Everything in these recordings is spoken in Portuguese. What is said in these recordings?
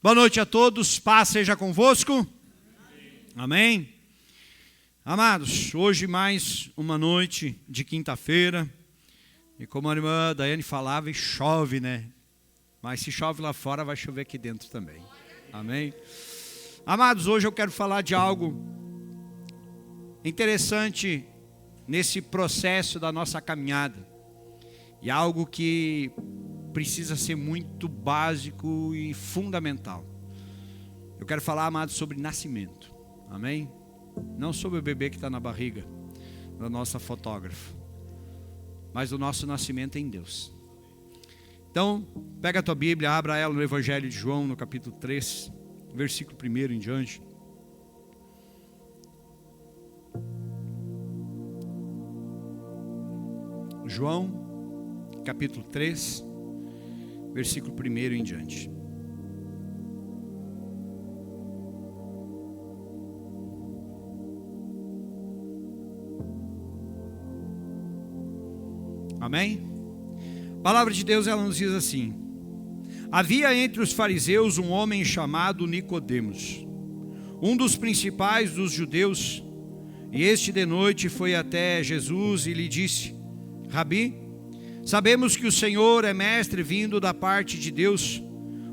Boa noite a todos, paz seja convosco. Amém. Amados, hoje mais uma noite de quinta-feira. E como a irmã Daiane falava, chove, né? Mas se chove lá fora, vai chover aqui dentro também. Amém. Amados, hoje eu quero falar de algo interessante nesse processo da nossa caminhada. E algo que precisa ser muito básico e fundamental. Eu quero falar, amados, sobre nascimento. Amém? Não sobre o bebê que está na barriga da nossa fotógrafa, mas o nosso nascimento em Deus. Então, pega a tua Bíblia, abra ela no Evangelho de João, no capítulo 3, versículo 1 em diante. João, capítulo 3, versículo 1 em diante. Amém? A palavra de Deus, ela nos diz assim: havia entre os fariseus um homem chamado Nicodemos, um dos principais dos judeus, e este de noite foi até Jesus e lhe disse: Rabi, sabemos que o Senhor é mestre vindo da parte de Deus,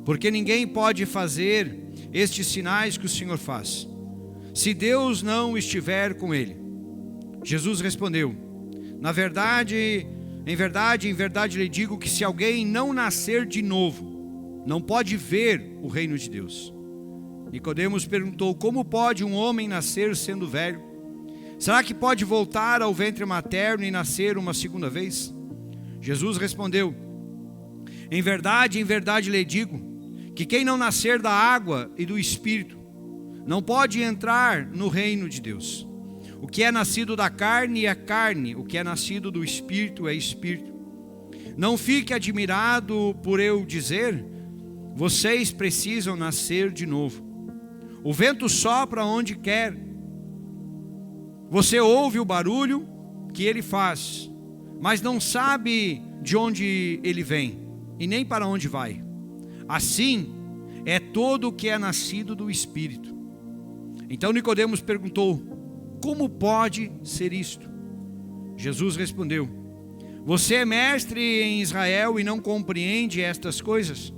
porque ninguém pode fazer estes sinais que o Senhor faz, se Deus não estiver com ele. Jesus respondeu: em verdade lhe digo que se alguém não nascer de novo, não pode ver o reino de Deus. Nicodemos perguntou: como pode um homem nascer sendo velho? Será que pode voltar ao ventre materno e nascer uma segunda vez? Jesus respondeu: em verdade lhe digo, que quem não nascer da água e do Espírito, não pode entrar no reino de Deus. O que é nascido da carne é carne, o que é nascido do Espírito é Espírito. Não fique admirado por eu dizer, vocês precisam nascer de novo. O vento sopra onde quer. Você ouve o barulho que ele faz, mas não sabe de onde ele vem e nem para onde vai. Assim é todo o que é nascido do Espírito. Então Nicodemos perguntou: como pode ser isto? Jesus respondeu: você é mestre em Israel e não compreende estas coisas?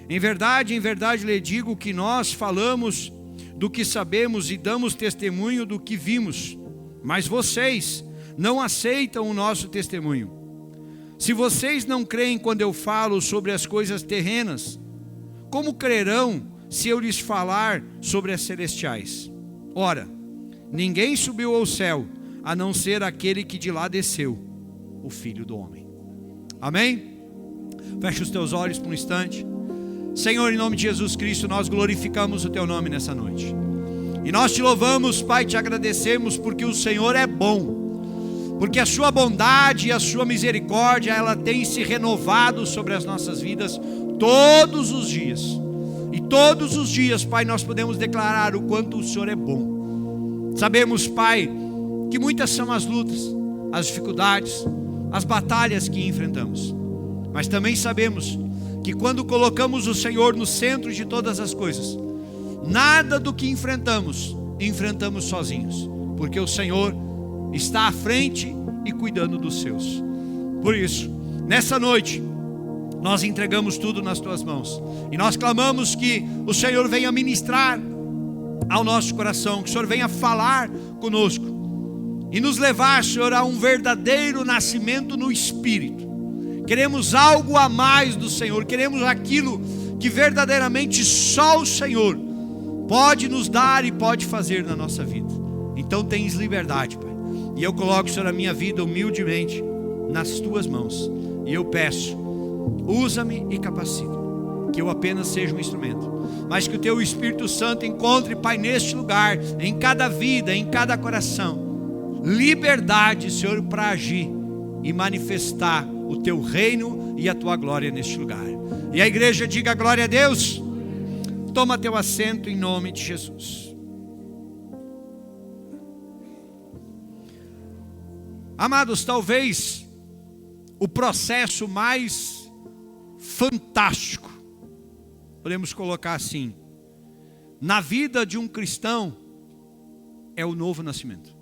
Em verdade lhe digo que nós falamos do que sabemos e damos testemunho do que vimos, mas vocês não aceitam o nosso testemunho. Se vocês não creem quando eu falo sobre as coisas terrenas, como crerão se eu lhes falar sobre as celestiais? Ora, ninguém subiu ao céu, a não ser aquele que de lá desceu, o Filho do Homem. Amém? Fecha os teus olhos por um instante. Senhor, em nome de Jesus Cristo, nós glorificamos o teu nome nessa noite. E nós te louvamos, Pai, te agradecemos porque o Senhor é bom. Porque a sua bondade e a sua misericórdia, ela tem se renovado sobre as nossas vidas todos os dias. E todos os dias, Pai, nós podemos declarar o quanto o Senhor é bom. Sabemos, Pai, que muitas são as lutas, as dificuldades, as batalhas que enfrentamos. Mas também sabemos que quando colocamos o Senhor no centro de todas as coisas, nada do que enfrentamos sozinhos, porque o Senhor está à frente e cuidando dos seus. Por isso, nessa noite, nós entregamos tudo nas tuas mãos e nós clamamos que o Senhor venha ministrar ao nosso coração, que o Senhor venha falar conosco e nos levar, Senhor, a um verdadeiro nascimento no Espírito. Queremos algo a mais do Senhor, queremos aquilo que verdadeiramente só o Senhor pode nos dar e pode fazer na nossa vida. Então tens liberdade, Pai, e eu coloco, Senhor, a minha vida humildemente nas tuas mãos, e eu peço, usa-me e capacita, que eu apenas seja um instrumento, mas que o teu Espírito Santo encontre, Pai, neste lugar, em cada vida, em cada coração, liberdade, Senhor, para agir e manifestar o teu reino e a tua glória neste lugar. E a igreja diga glória a Deus. Toma teu assento em nome de Jesus. Amados, talvez o processo mais fantástico podemos colocar assim: na vida de um cristão é o novo nascimento,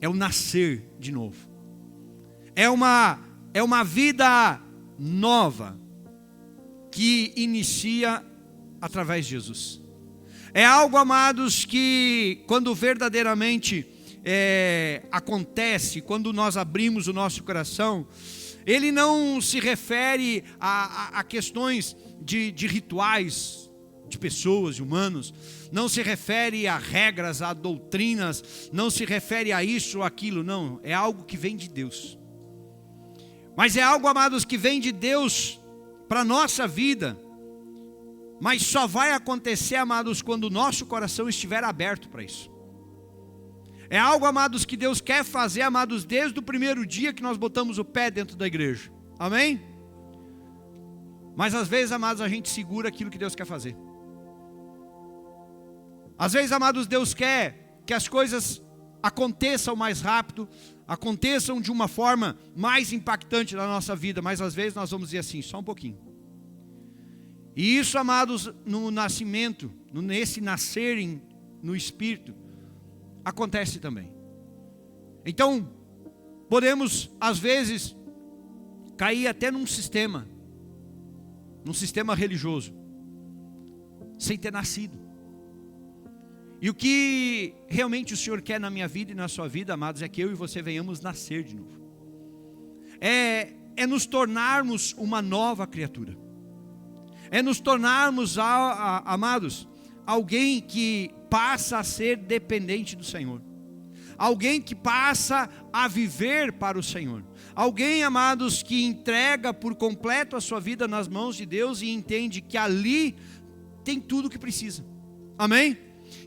é o nascer de novo, é uma vida nova que inicia através de Jesus. É algo, amados, que quando verdadeiramente acontece, quando nós abrimos o nosso coração, ele não se refere a questões de rituais, de pessoas, de humanos, não se refere a regras, a doutrinas, não se refere a isso ou aquilo, não, é algo que vem de Deus. Mas é algo, amados, que vem de Deus para a nossa vida, mas só vai acontecer, amados, quando o nosso coração estiver aberto para isso. É algo, amados, que Deus quer fazer, amados, desde o primeiro dia que nós botamos o pé dentro da igreja. Amém? Mas às vezes, amados, a gente segura aquilo que Deus quer fazer. Às vezes, amados, Deus quer que as coisas aconteçam mais rápido, aconteçam de uma forma mais impactante na nossa vida, mas às vezes nós vamos dizer assim, só um pouquinho. E isso, amados, no nascimento, nesse nascerem no Espírito, acontece também. Então, podemos, às vezes, cair até num sistema religioso, sem ter nascido. E o que realmente o Senhor quer na minha vida e na sua vida, amados, é que eu e você venhamos nascer de novo. É nos tornarmos uma nova criatura. É nos tornarmos, amados, alguém que passa a ser dependente do Senhor. Alguém que passa a viver para o Senhor. Alguém, amados, que entrega por completo a sua vida nas mãos de Deus e entende que ali tem tudo o que precisa. Amém?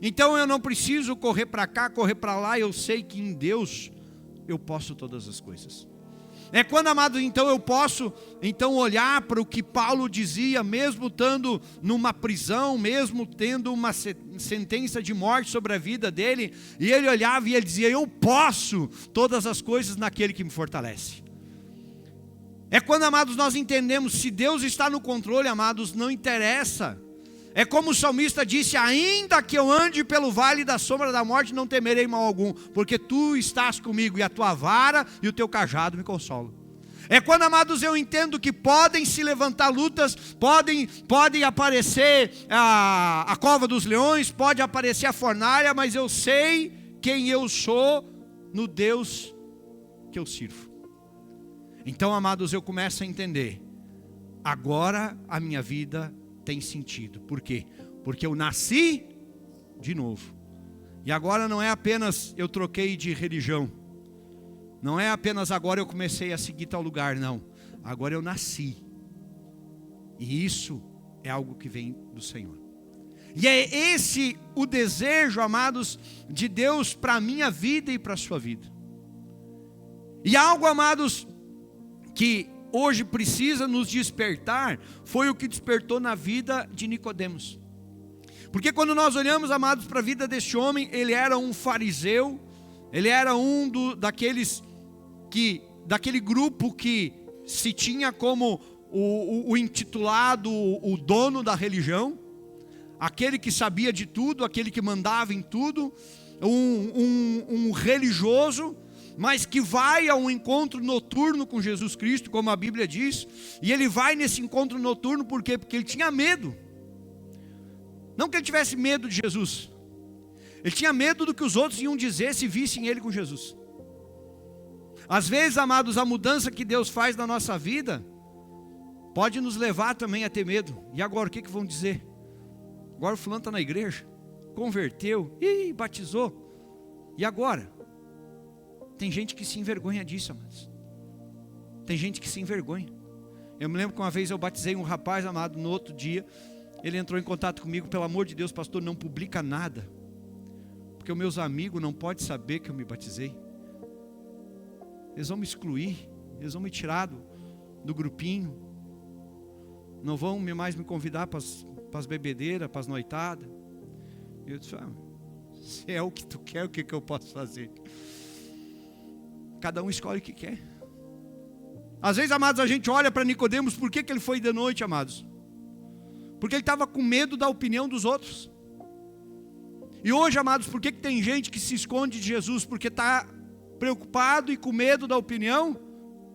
Então eu não preciso correr para cá, correr para lá, eu sei que em Deus eu posso todas as coisas. É quando, amado, então eu posso olhar para o que Paulo dizia, mesmo estando numa prisão, mesmo tendo uma sentença de morte sobre a vida dele, e ele olhava e ele dizia, eu posso todas as coisas naquele que me fortalece. É quando, amados, nós entendemos, se Deus está no controle, amados, não interessa. É como o salmista disse, ainda que eu ande pelo vale da sombra da morte, não temerei mal algum, porque tu estás comigo, e a tua vara e o teu cajado me consolam. É quando, amados, eu entendo que podem se levantar lutas, podem aparecer a cova dos leões, pode aparecer a fornalha, mas eu sei quem eu sou no Deus que eu sirvo. Então, amados, eu começo a entender, agora a minha vida tem sentido. Por quê? Porque eu nasci de novo. E agora não é apenas eu troquei de religião. Não é apenas agora eu comecei a seguir tal lugar, não. Agora eu nasci. E isso é algo que vem do Senhor. E é esse o desejo, amados, de Deus para a minha vida e para a sua vida. E algo, amados, que hoje precisa nos despertar, foi o que despertou na vida de Nicodemos. Porque quando nós olhamos, amados, para a vida deste homem, ele era um fariseu, ele era daquele grupo que se tinha como o intitulado, o dono da religião, aquele que sabia de tudo, aquele que mandava em tudo, um religioso, mas que vai a um encontro noturno com Jesus Cristo, como a Bíblia diz, e ele vai nesse encontro noturno, por quê? Porque ele tinha medo. Não que ele tivesse medo de Jesus, ele tinha medo do que os outros iam dizer se vissem ele com Jesus. Às vezes, amados, a mudança que Deus faz na nossa vida, pode nos levar também a ter medo. E agora, o que vão dizer? Agora o fulano está na igreja, converteu, batizou, e agora? Tem gente que se envergonha disso, amados. Tem gente que se envergonha. Eu me lembro que uma vez eu batizei um rapaz, amado, no outro dia, ele entrou em contato comigo, pelo amor de Deus, pastor, não publica nada, porque os meus amigos não podem saber que eu me batizei. Eles vão me excluir, eles vão me tirar do grupinho, não vão mais me convidar para as bebedeiras, para as noitadas. Eu disse, se é o que tu quer, o que eu posso fazer? Cada um escolhe o que quer. Às vezes, amados, a gente olha para Nicodemos, por que ele foi de noite, amados? Porque ele estava com medo da opinião dos outros. E hoje, amados, por que tem gente que se esconde de Jesus? Porque está preocupado e com medo da opinião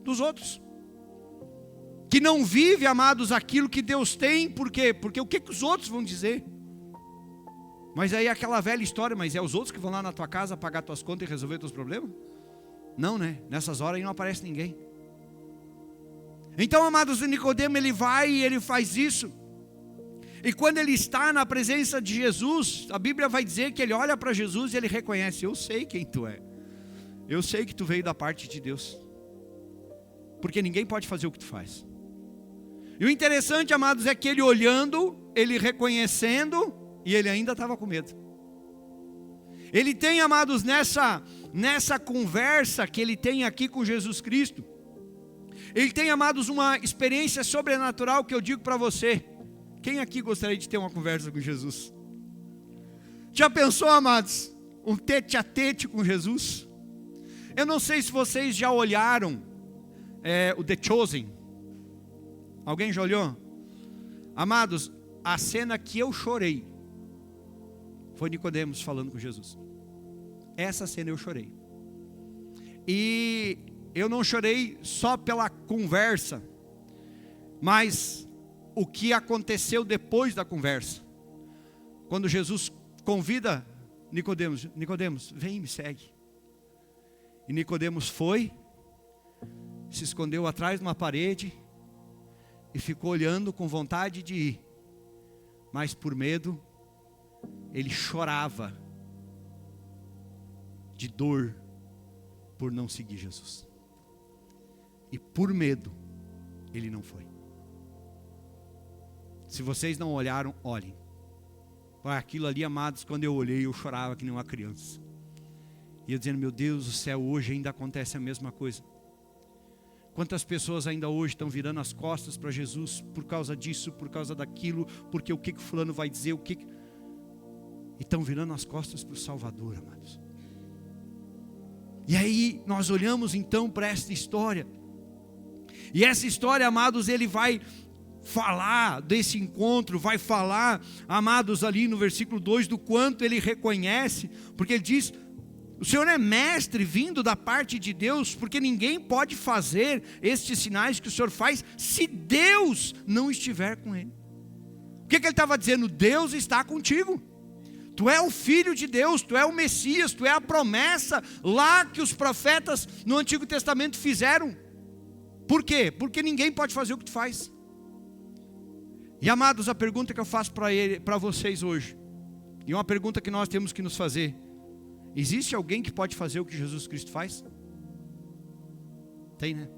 dos outros. Que não vive, amados, aquilo que Deus tem. Por quê? Porque o que os outros vão dizer? Mas aí é aquela velha história, mas é os outros que vão lá na tua casa pagar tuas contas e resolver teus problemas? Não, né? Nessas horas aí não aparece ninguém. Então, amados, o Nicodemo, ele vai e ele faz isso. E quando ele está na presença de Jesus, a Bíblia vai dizer que ele olha para Jesus e ele reconhece: eu sei quem tu é. Eu sei que tu veio da parte de Deus. Porque ninguém pode fazer o que tu faz. E o interessante, amados, é que ele olhando, ele reconhecendo, e ele ainda estava com medo. Ele tem, amados, nessa conversa que ele tem aqui com Jesus Cristo, ele tem, amados, uma experiência sobrenatural que eu digo para você. Quem aqui gostaria de ter uma conversa com Jesus? Já pensou, amados, um tete a tete com Jesus? Eu não sei se vocês já olharam o The Chosen. Alguém já olhou? Amados, a cena que eu chorei foi Nicodemos falando com Jesus. Essa cena eu chorei. E eu não chorei só pela conversa, mas o que aconteceu depois da conversa. Quando Jesus convida Nicodemos: Nicodemos, vem e me segue. E Nicodemos foi, se escondeu atrás de uma parede e ficou olhando com vontade de ir. Mas por medo, ele chorava de dor por não seguir Jesus. E por medo, ele não foi. Se vocês não olharam, olhem. Aquilo ali, amados, quando eu olhei, eu chorava que nem uma criança. E eu dizendo: meu Deus do céu, hoje ainda acontece a mesma coisa. Quantas pessoas ainda hoje estão virando as costas para Jesus por causa disso, por causa daquilo, porque o que fulano vai dizer, e estão virando as costas para o Salvador, amados. E aí nós olhamos então para esta história. E essa história, amados, ele vai falar desse encontro, vai falar, amados, ali no versículo 2, do quanto ele reconhece, porque ele diz: o Senhor é mestre vindo da parte de Deus, porque ninguém pode fazer estes sinais que o Senhor faz se Deus não estiver com ele. O que ele estava dizendo? Deus está contigo. Tu é o Filho de Deus, tu é o Messias, tu é a promessa lá que os profetas no Antigo Testamento fizeram. Por quê? Porque ninguém pode fazer o que tu faz. E, amados, a pergunta que eu faço para vocês hoje, e uma pergunta que nós temos que nos fazer: existe alguém que pode fazer o que Jesus Cristo faz? Tem, né?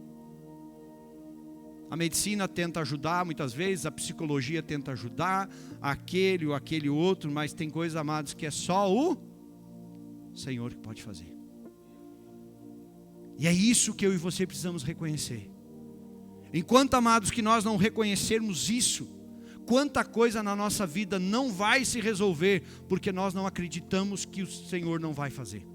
A medicina tenta ajudar muitas vezes, a psicologia tenta ajudar, aquele ou aquele outro, mas tem coisas, amados, que é só o Senhor que pode fazer. E é isso que eu e você precisamos reconhecer. Enquanto, amados, que nós não reconhecermos isso, quanta coisa na nossa vida não vai se resolver, porque nós não acreditamos que o Senhor não vai fazer.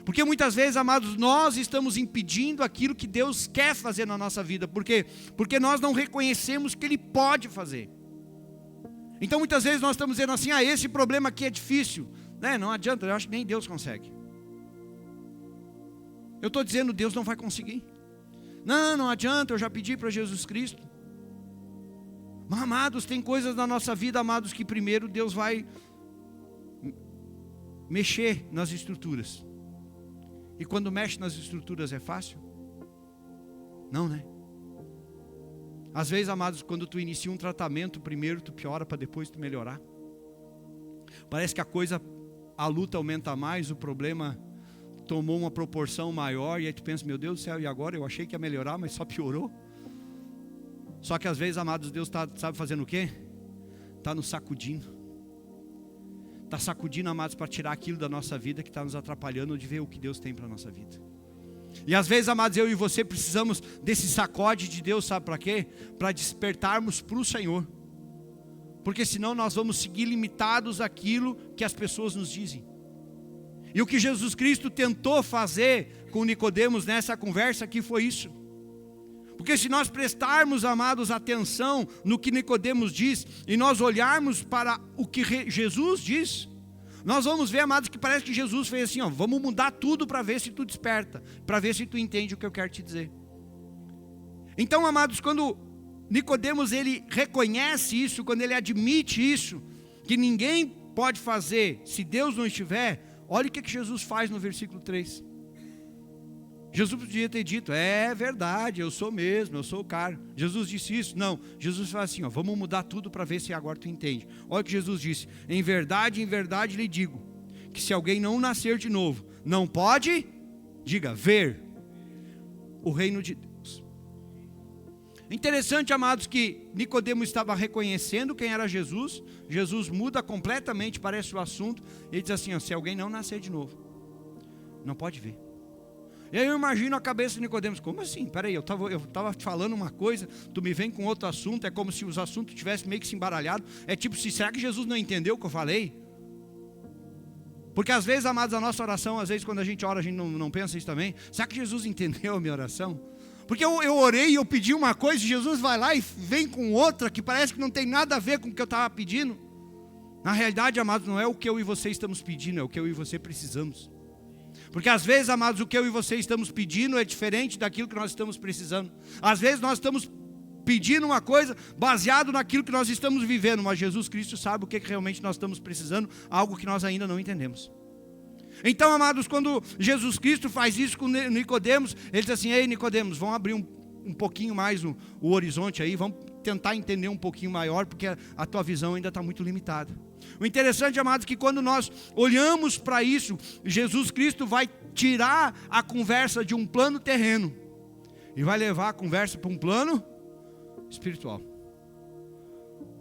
Porque muitas vezes, amados, nós estamos impedindo aquilo que Deus quer fazer na nossa vida. Por quê? Porque nós não reconhecemos que Ele pode fazer. Então muitas vezes nós estamos dizendo assim: esse problema aqui é difícil, né? Não adianta, eu acho que nem Deus consegue. Eu estou dizendo: Deus não vai conseguir. Não adianta, eu já pedi para Jesus Cristo. Mas, amados, tem coisas na nossa vida, amados, que primeiro Deus vai mexer nas estruturas. E quando mexe nas estruturas é fácil? Não, né? Às vezes, amados, quando tu inicia um tratamento, primeiro tu piora para depois tu melhorar. Parece que a luta aumenta mais, o problema tomou uma proporção maior, e aí tu pensa: meu Deus do céu, e agora? Eu achei que ia melhorar, mas só piorou. Só que às vezes, amados, Deus sabe fazendo o quê? Está nos sacudindo. Está sacudindo, amados, para tirar aquilo da nossa vida que está nos atrapalhando de ver o que Deus tem para a nossa vida. E às vezes, amados, eu e você precisamos desse sacode de Deus, sabe para quê? Para despertarmos para o Senhor. Porque senão nós vamos seguir limitados àquilo que as pessoas nos dizem. E o que Jesus Cristo tentou fazer com Nicodemos nessa conversa aqui foi isso. Porque se nós prestarmos, amados, atenção no que Nicodemos diz, e nós olharmos para o que Jesus diz, nós vamos ver, amados, que parece que Jesus fez assim, ó, vamos mudar tudo para ver se tu desperta, para ver se tu entende o que eu quero te dizer. Então, amados, quando Nicodemos ele reconhece isso, quando ele admite isso, que ninguém pode fazer se Deus não estiver, olha o que Jesus faz no versículo 3. Jesus podia ter dito, é verdade, eu sou mesmo, eu sou o cara. Jesus disse isso? Não. Jesus fala assim, ó, vamos mudar tudo para ver se agora tu entende. Olha o que Jesus disse, em verdade lhe digo, que se alguém não nascer de novo, não pode, diga, ver o reino de Deus. Interessante, amados, que Nicodemo estava reconhecendo quem era Jesus. Jesus muda completamente, parece o assunto. Ele diz assim, ó, se alguém não nascer de novo, não pode ver. E aí eu imagino a cabeça de Nicodemos, como assim? Peraí, eu estava te falando uma coisa, tu me vem com outro assunto, é como se os assuntos tivessem meio que se embaralhado. É tipo, será que Jesus não entendeu o que eu falei? Porque às vezes, amados, a nossa oração, às vezes quando a gente ora, a gente não pensa isso também. Será que Jesus entendeu a minha oração? Porque eu orei e eu pedi uma coisa, e Jesus vai lá e vem com outra, que parece que não tem nada a ver com o que eu estava pedindo. Na realidade, amados, não é o que eu e você estamos pedindo, é o que eu e você precisamos. Porque às vezes, amados, o que eu e você estamos pedindo é diferente daquilo que nós estamos precisando. Às vezes nós estamos pedindo uma coisa baseado naquilo que nós estamos vivendo, mas Jesus Cristo sabe o que realmente nós estamos precisando, algo que nós ainda não entendemos. Então, amados, quando Jesus Cristo faz isso com Nicodemos, ele diz assim, ei Nicodemos, vamos abrir um pouquinho mais o horizonte aí, vamos tentar entender um pouquinho maior, porque a tua visão ainda está muito limitada. O interessante, amados, é que quando nós olhamos para isso, Jesus Cristo vai tirar a conversa de um plano terreno e vai levar a conversa para um plano espiritual.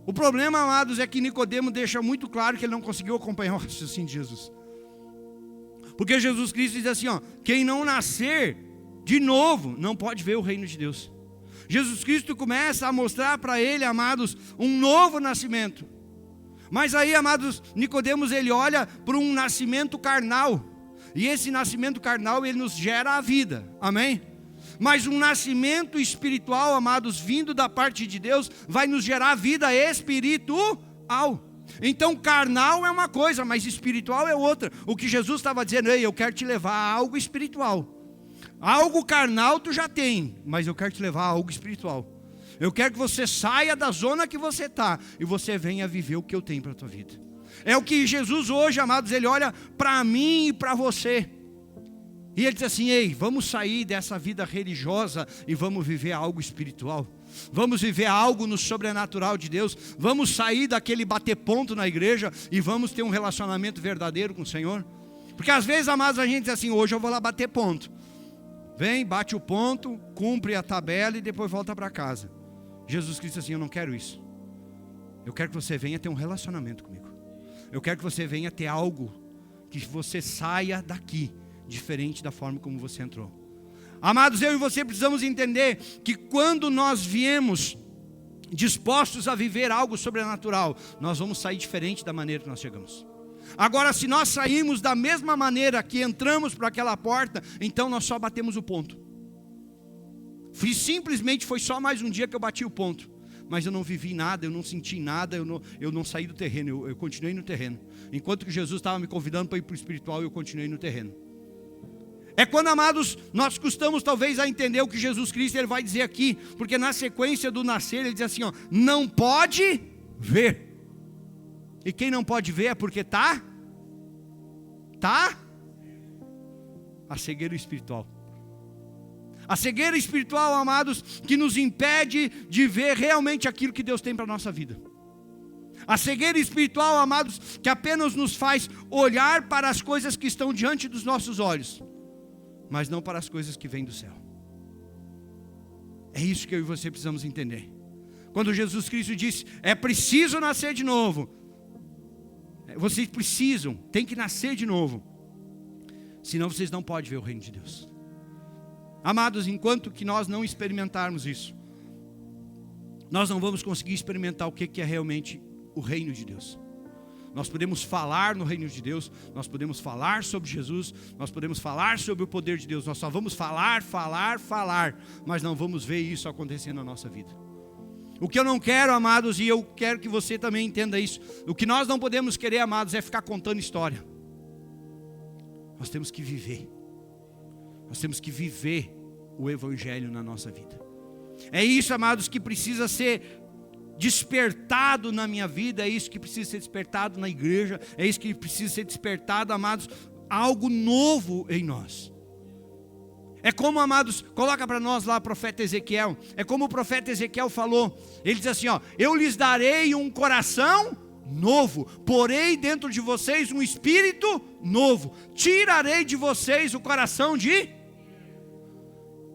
O problema, amados, é que Nicodemo deixa muito claro que ele não conseguiu acompanhar o raciocínio de Jesus. Porque Jesus Cristo diz assim, ó, quem não nascer de novo não pode ver o reino de Deus. Jesus Cristo começa a mostrar para ele, amados, um novo nascimento. Mas aí, amados, Nicodemos, ele olha para um nascimento carnal. E esse nascimento carnal, ele nos gera a vida. Amém? Mas um nascimento espiritual, amados, vindo da parte de Deus, vai nos gerar vida espiritual. Então, carnal é uma coisa, mas espiritual é outra. O que Jesus estava dizendo, ei, eu quero te levar a algo espiritual. Algo carnal tu já tem, mas eu quero te levar a algo espiritual. Eu quero que você saia da zona que você está e você venha viver o que eu tenho para a tua vida. É o que Jesus hoje, amados, ele olha para mim e para você. E ele diz assim, ei, vamos sair dessa vida religiosa e vamos viver algo espiritual. Vamos viver algo no sobrenatural de Deus. Vamos sair daquele bater ponto na igreja e vamos ter um relacionamento verdadeiro com o Senhor. Porque às vezes, amados, a gente diz assim, hoje eu vou lá bater ponto. Vem, bate o ponto, cumpre a tabela e depois volta para casa. Jesus Cristo diz assim, eu não quero isso. Eu quero que você venha ter um relacionamento comigo. Eu quero que você venha ter algo, que você saia daqui diferente da forma como você entrou. Amados, eu e você precisamos entender que quando nós viemos dispostos a viver algo sobrenatural, nós vamos sair diferente da maneira que nós chegamos. Agora, se nós saímos da mesma maneira que entramos por aquela porta, então nós só batemos o ponto. Simplesmente foi só mais um dia que eu bati o ponto. Mas eu não vivi nada, eu não senti nada, eu não saí do terreno, eu continuei no terreno. Enquanto que Jesus estava me convidando para ir para o espiritual, eu continuei no terreno. É quando, amados, nós custamos talvez a entender o que Jesus Cristo ele vai dizer aqui. Porque na sequência do nascer, ele diz assim, ó, não pode ver. E quem não pode ver é porque tá a cegueira espiritual. A cegueira espiritual, amados, que nos impede de ver realmente aquilo que Deus tem para a nossa vida. A cegueira espiritual, amados, que apenas nos faz olhar para as coisas que estão diante dos nossos olhos, mas não para as coisas que vêm do céu. É isso que eu e você precisamos entender. Quando Jesus Cristo disse, é preciso nascer de novo. Vocês precisam, tem que nascer de novo. Senão vocês não podem ver o reino de Deus. Amados, enquanto que nós não experimentarmos isso, nós não vamos conseguir experimentar o que é realmente o reino de Deus. Nós podemos falar no reino de Deus, nós podemos falar sobre Jesus, nós podemos falar sobre o poder de Deus. Nós só vamos falar, mas não vamos ver isso acontecendo na nossa vida. O que eu não quero, amados, e eu quero que você também entenda isso, o que nós não podemos querer, amados, é ficar contando história. Nós temos que viver. Nós temos que viver o evangelho na nossa vida. É isso, amados, que precisa ser despertado na minha vida, é isso que precisa ser despertado na igreja, é isso que precisa ser despertado, amados, algo novo em nós. É como, amados, coloca para nós lá o profeta Ezequiel, é como o profeta Ezequiel falou, ele diz assim, ó, eu lhes darei um coração novo, porei dentro de vocês um espírito novo, tirarei de vocês o coração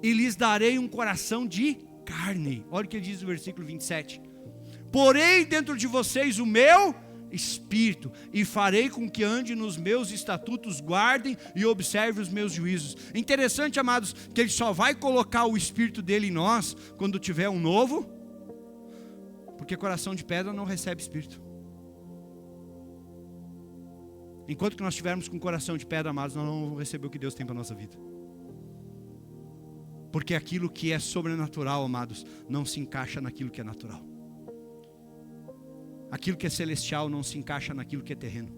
e lhes darei um coração de carne. Olha o que ele diz no versículo 27. Porei dentro de vocês o meu espírito e farei com que ande nos meus estatutos, guardem e observem os meus juízos. Interessante, amados, que ele só vai colocar o espírito dele em nós quando tiver um novo, porque coração de pedra não recebe espírito. Enquanto que nós estivermos com coração de pedra, amados, nós não vamos receber o que Deus tem para a nossa vida. Porque aquilo que é sobrenatural, amados, não se encaixa naquilo que é natural. Aquilo que é celestial não se encaixa naquilo que é terreno.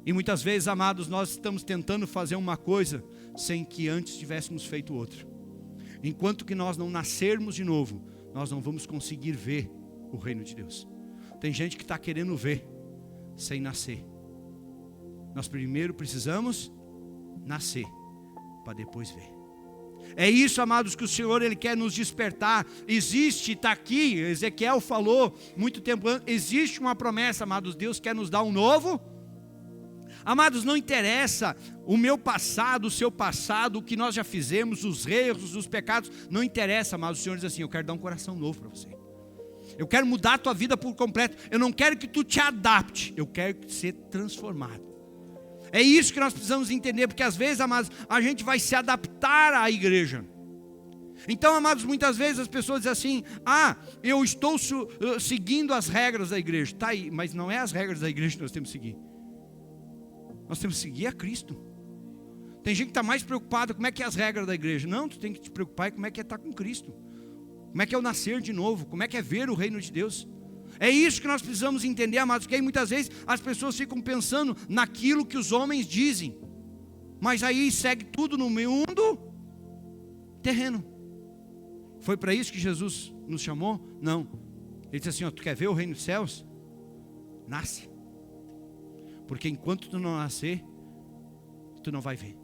E muitas vezes, amados, nós estamos tentando fazer uma coisa sem que antes tivéssemos feito outra. Enquanto que nós não nascermos de novo, nós não vamos conseguir ver o reino de Deus. Tem gente que está querendo ver sem nascer. Nós primeiro precisamos nascer para depois ver. É isso, amados, que o Senhor Ele quer nos despertar. Existe, está aqui, Ezequiel falou muito tempo antes, existe uma promessa, amados, Deus quer nos dar um novo. Amados, não interessa o meu passado, o seu passado, o que nós já fizemos, os erros, os pecados, não interessa, amados. O Senhor diz assim, eu quero dar um coração novo para você. Eu quero mudar a tua vida por completo. Eu não quero que tu te adapte, eu quero ser transformado. É isso que nós precisamos entender, porque às vezes, amados, a gente vai se adaptar à igreja. Então, amados, muitas vezes as pessoas dizem assim, eu estou seguindo as regras da igreja. Tá aí, mas não é as regras da igreja que nós temos que seguir. Nós temos que seguir a Cristo. Tem gente que está mais preocupada como é que é as regras da igreja. Não, tu tem que te preocupar com como é que é estar com Cristo. Como é que é o nascer de novo, como é que é ver o reino de Deus. É isso que nós precisamos entender, amados, porque aí muitas vezes as pessoas ficam pensando naquilo que os homens dizem, mas aí segue tudo no mundo terreno. Foi para isso que Jesus nos chamou? Não. Ele disse assim, tu quer ver o reino dos céus? Nasce. Porque enquanto tu não nascer, tu não vai ver.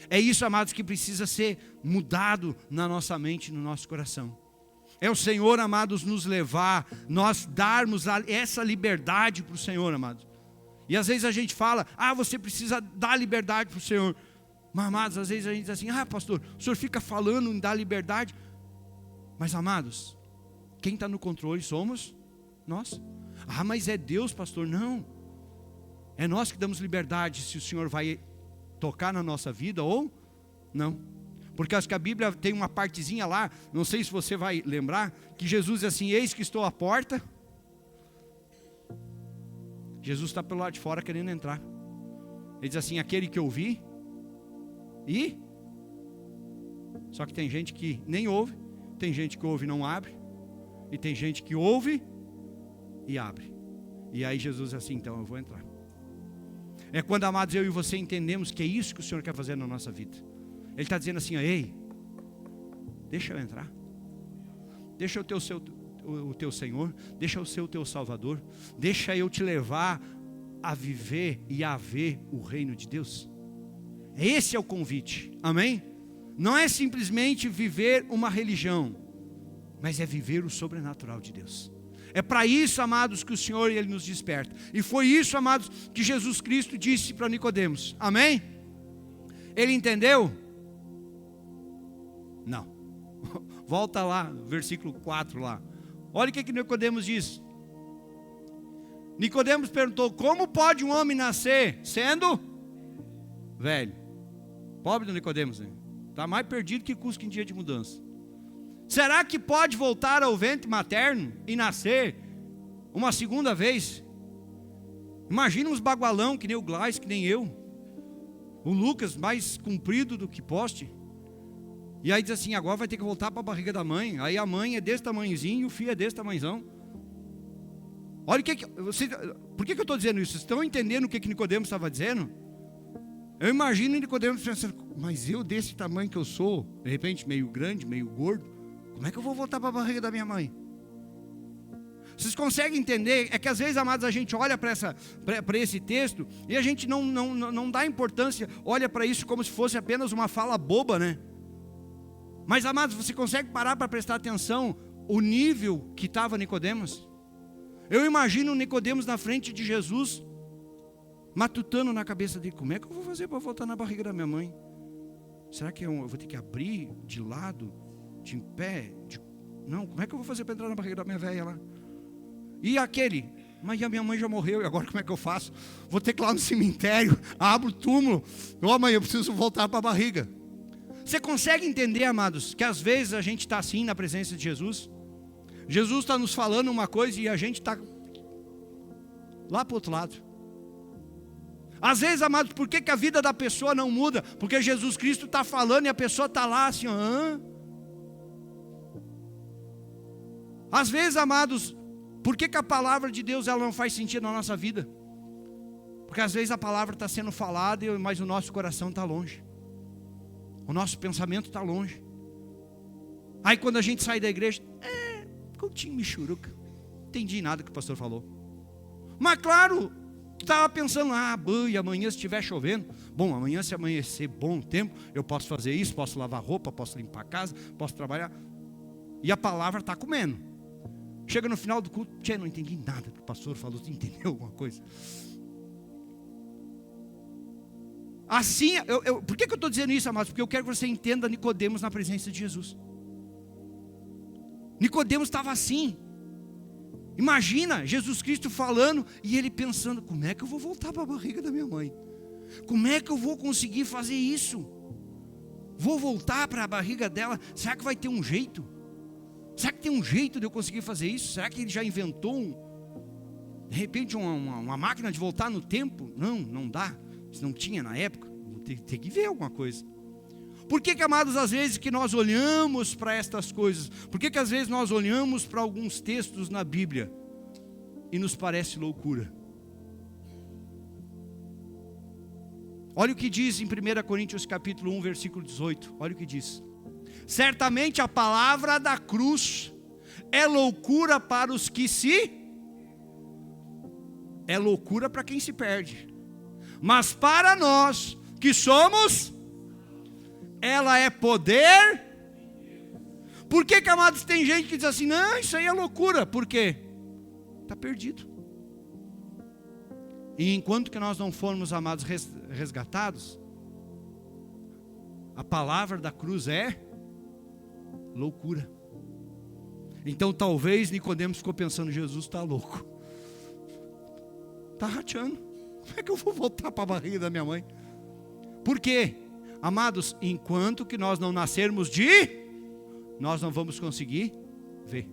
É isso, amados, que precisa ser mudado na nossa mente, no nosso coração. É o Senhor, amados, nos levar, nós darmos essa liberdade para o Senhor, amados. E às vezes a gente fala, você precisa dar liberdade para o Senhor. Mas, amados, às vezes a gente diz assim, pastor, o Senhor fica falando em dar liberdade. Mas, amados, quem está no controle somos nós. Mas é Deus, pastor. Não. É nós que damos liberdade se o Senhor vai tocar na nossa vida ou não. Porque acho que a Bíblia tem uma partezinha lá, não sei se você vai lembrar, que Jesus diz assim, eis que estou à porta. Jesus está pelo lado de fora querendo entrar. Ele diz assim, aquele que ouvi, e? Só que tem gente que nem ouve, tem gente que ouve e não abre, e tem gente que ouve e abre. E aí Jesus diz assim, então eu vou entrar. É quando, amados, eu e você entendemos que é isso que o Senhor quer fazer na nossa vida. Ele está dizendo assim, ei, deixa eu entrar. Deixa eu ter o teu Senhor, deixa eu ser o teu Salvador, deixa eu te levar a viver e a ver o reino de Deus. Esse é o convite, amém? Não é simplesmente viver uma religião, mas é viver o sobrenatural de Deus. É para isso, amados, que o Senhor Ele nos desperta. E foi isso, amados, que Jesus Cristo disse para Nicodemos, amém? Ele entendeu? Não. Volta lá, versículo 4 lá. Olha o que Nicodemos diz. Nicodemos perguntou, como pode um homem nascer sendo velho? Pobre do Nicodemos, né? Está mais perdido que Cusco em dia de mudança. Será que pode voltar ao ventre materno e nascer uma segunda vez? Imagina uns bagualão, que nem o Glais, que nem eu. O Lucas, mais comprido do que poste. E aí diz assim, agora vai ter que voltar para a barriga da mãe. Aí a mãe é desse tamanhozinho e o filho é desse tamanhozão. Olha por que eu estou dizendo isso? Vocês estão entendendo o que Nicodemos estava dizendo? Eu imagino Nicodemos pensando, mas eu desse tamanho que eu sou, de repente meio grande, meio gordo, como é que eu vou voltar para a barriga da minha mãe? Vocês conseguem entender? É que às vezes, amados, a gente olha para esse texto e a gente não dá importância, olha para isso como se fosse apenas uma fala boba, né? Mas, amados, você consegue parar para prestar atenção o nível que estava Nicodemos? Eu imagino Nicodemos na frente de Jesus, matutando na cabeça dele, como é que eu vou fazer para voltar na barriga da minha mãe? Será que eu vou ter que abrir de lado, de em pé? Não, como é que eu vou fazer para entrar na barriga da minha velha lá? E aquele, mas a minha mãe já morreu, e agora como é que eu faço? Vou ter que ir lá no cemitério, abro o túmulo, mãe, eu preciso voltar para a barriga. Você consegue entender, amados, que às vezes a gente está assim na presença de Jesus? Jesus está nos falando uma coisa e a gente está lá para o outro lado. Às vezes, amados, por que a vida da pessoa não muda? Porque Jesus Cristo está falando e a pessoa está lá assim, Às vezes, amados, por que a palavra de Deus ela não faz sentido na nossa vida? Porque às vezes a palavra está sendo falada, mas o nosso coração está longe. O nosso pensamento está longe. Aí quando a gente sai da igreja, cultinho michuruca, não entendi nada que o pastor falou. Mas claro, estava pensando, amanhã se estiver chovendo, bom, amanhã se amanhecer bom tempo, eu posso fazer isso, posso lavar roupa, posso limpar a casa, posso trabalhar. E a palavra está comendo. Chega no final do culto, não entendi nada que o pastor falou, você entendeu alguma coisa? Assim, por que eu estou dizendo isso, amados? Porque eu quero que você entenda Nicodemos na presença de Jesus. Nicodemos estava assim. Imagina Jesus Cristo falando e ele pensando, como é que eu vou voltar para a barriga da minha mãe? Como é que eu vou conseguir fazer isso? Vou voltar para a barriga dela, será que vai ter um jeito? Será que tem um jeito de eu conseguir fazer isso? Será que ele já inventou de repente uma máquina de voltar no tempo? Não dá, se não tinha na época, vou ter que ver alguma coisa. Por que, amados, às vezes que nós olhamos para estas coisas? Por que às vezes nós olhamos para alguns textos na Bíblia e nos parece loucura? Olha o que diz em 1 Coríntios capítulo 1, versículo 18. Olha o que diz. Certamente a palavra da cruz é loucura para os que é loucura para quem se perde. Mas para nós que somos, ela é poder. Por que, amados, tem gente que diz assim, não, isso aí é loucura. Por quê? Está perdido. E enquanto que nós não formos, amados, resgatados, a palavra da cruz é loucura. Então talvez Nicodemos ficou pensando, Jesus está louco, está rateando, como é que eu vou voltar para a barriga da minha mãe? Por quê? Amados, enquanto que nós não nascermos nós não vamos conseguir ver.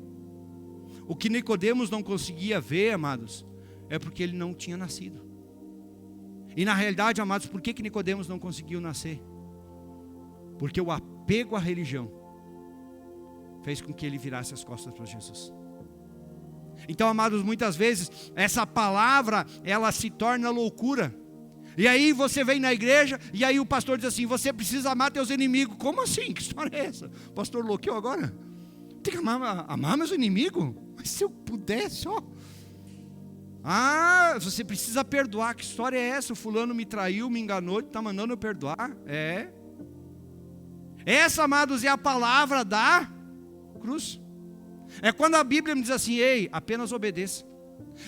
O que Nicodemos não conseguia ver, amados, é porque ele não tinha nascido. E na realidade, amados, por que Nicodemos não conseguiu nascer? Porque o apego à religião fez com que ele virasse as costas para Jesus. Então, amados, muitas vezes essa palavra, ela se torna loucura. E aí você vem na igreja e aí o pastor diz assim, você precisa amar teus inimigos. Como assim? Que história é essa? O pastor louqueou agora? Tem que amar meus inimigos? Mas se eu pudesse, você precisa perdoar. Que história é essa? O fulano me traiu, me enganou, está mandando eu perdoar? Essa, amados, é a palavra da cruz. É quando a Bíblia me diz assim, ei, apenas obedeça.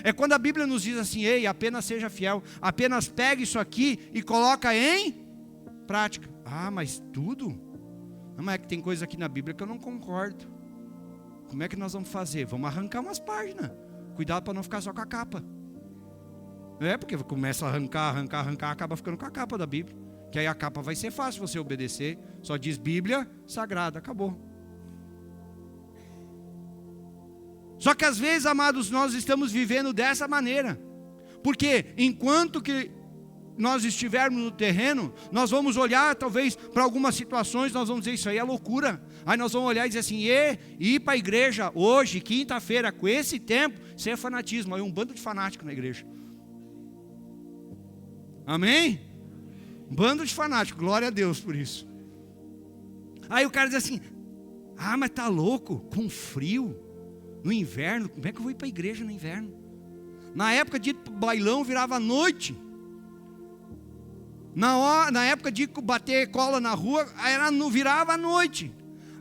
É quando a Bíblia nos diz assim, ei, apenas seja fiel, apenas pegue isso aqui e coloca em prática. Mas tudo? Não, mas é que tem coisa aqui na Bíblia que eu não concordo. Como é que nós vamos fazer? Vamos arrancar umas páginas. Cuidado para não ficar só com a capa. Porque começa a arrancar, acaba ficando com a capa da Bíblia. Que aí a capa vai ser fácil você obedecer. Só diz Bíblia Sagrada, acabou. Só que às vezes, amados, nós estamos vivendo dessa maneira. Porque enquanto que nós estivermos no terreno, nós vamos olhar talvez para algumas situações, nós vamos dizer, isso aí é loucura. Aí nós vamos olhar e dizer assim, ir para a igreja hoje, quinta-feira, com esse tempo, isso é fanatismo. Aí um bando de fanáticos na igreja. Amém? Um bando de fanáticos, glória a Deus por isso. Aí o cara diz assim, mas tá louco, com frio, no inverno, como é que eu vou ir para a igreja no inverno? Na época de bailão virava noite. Na época de bater cola na rua, virava à noite.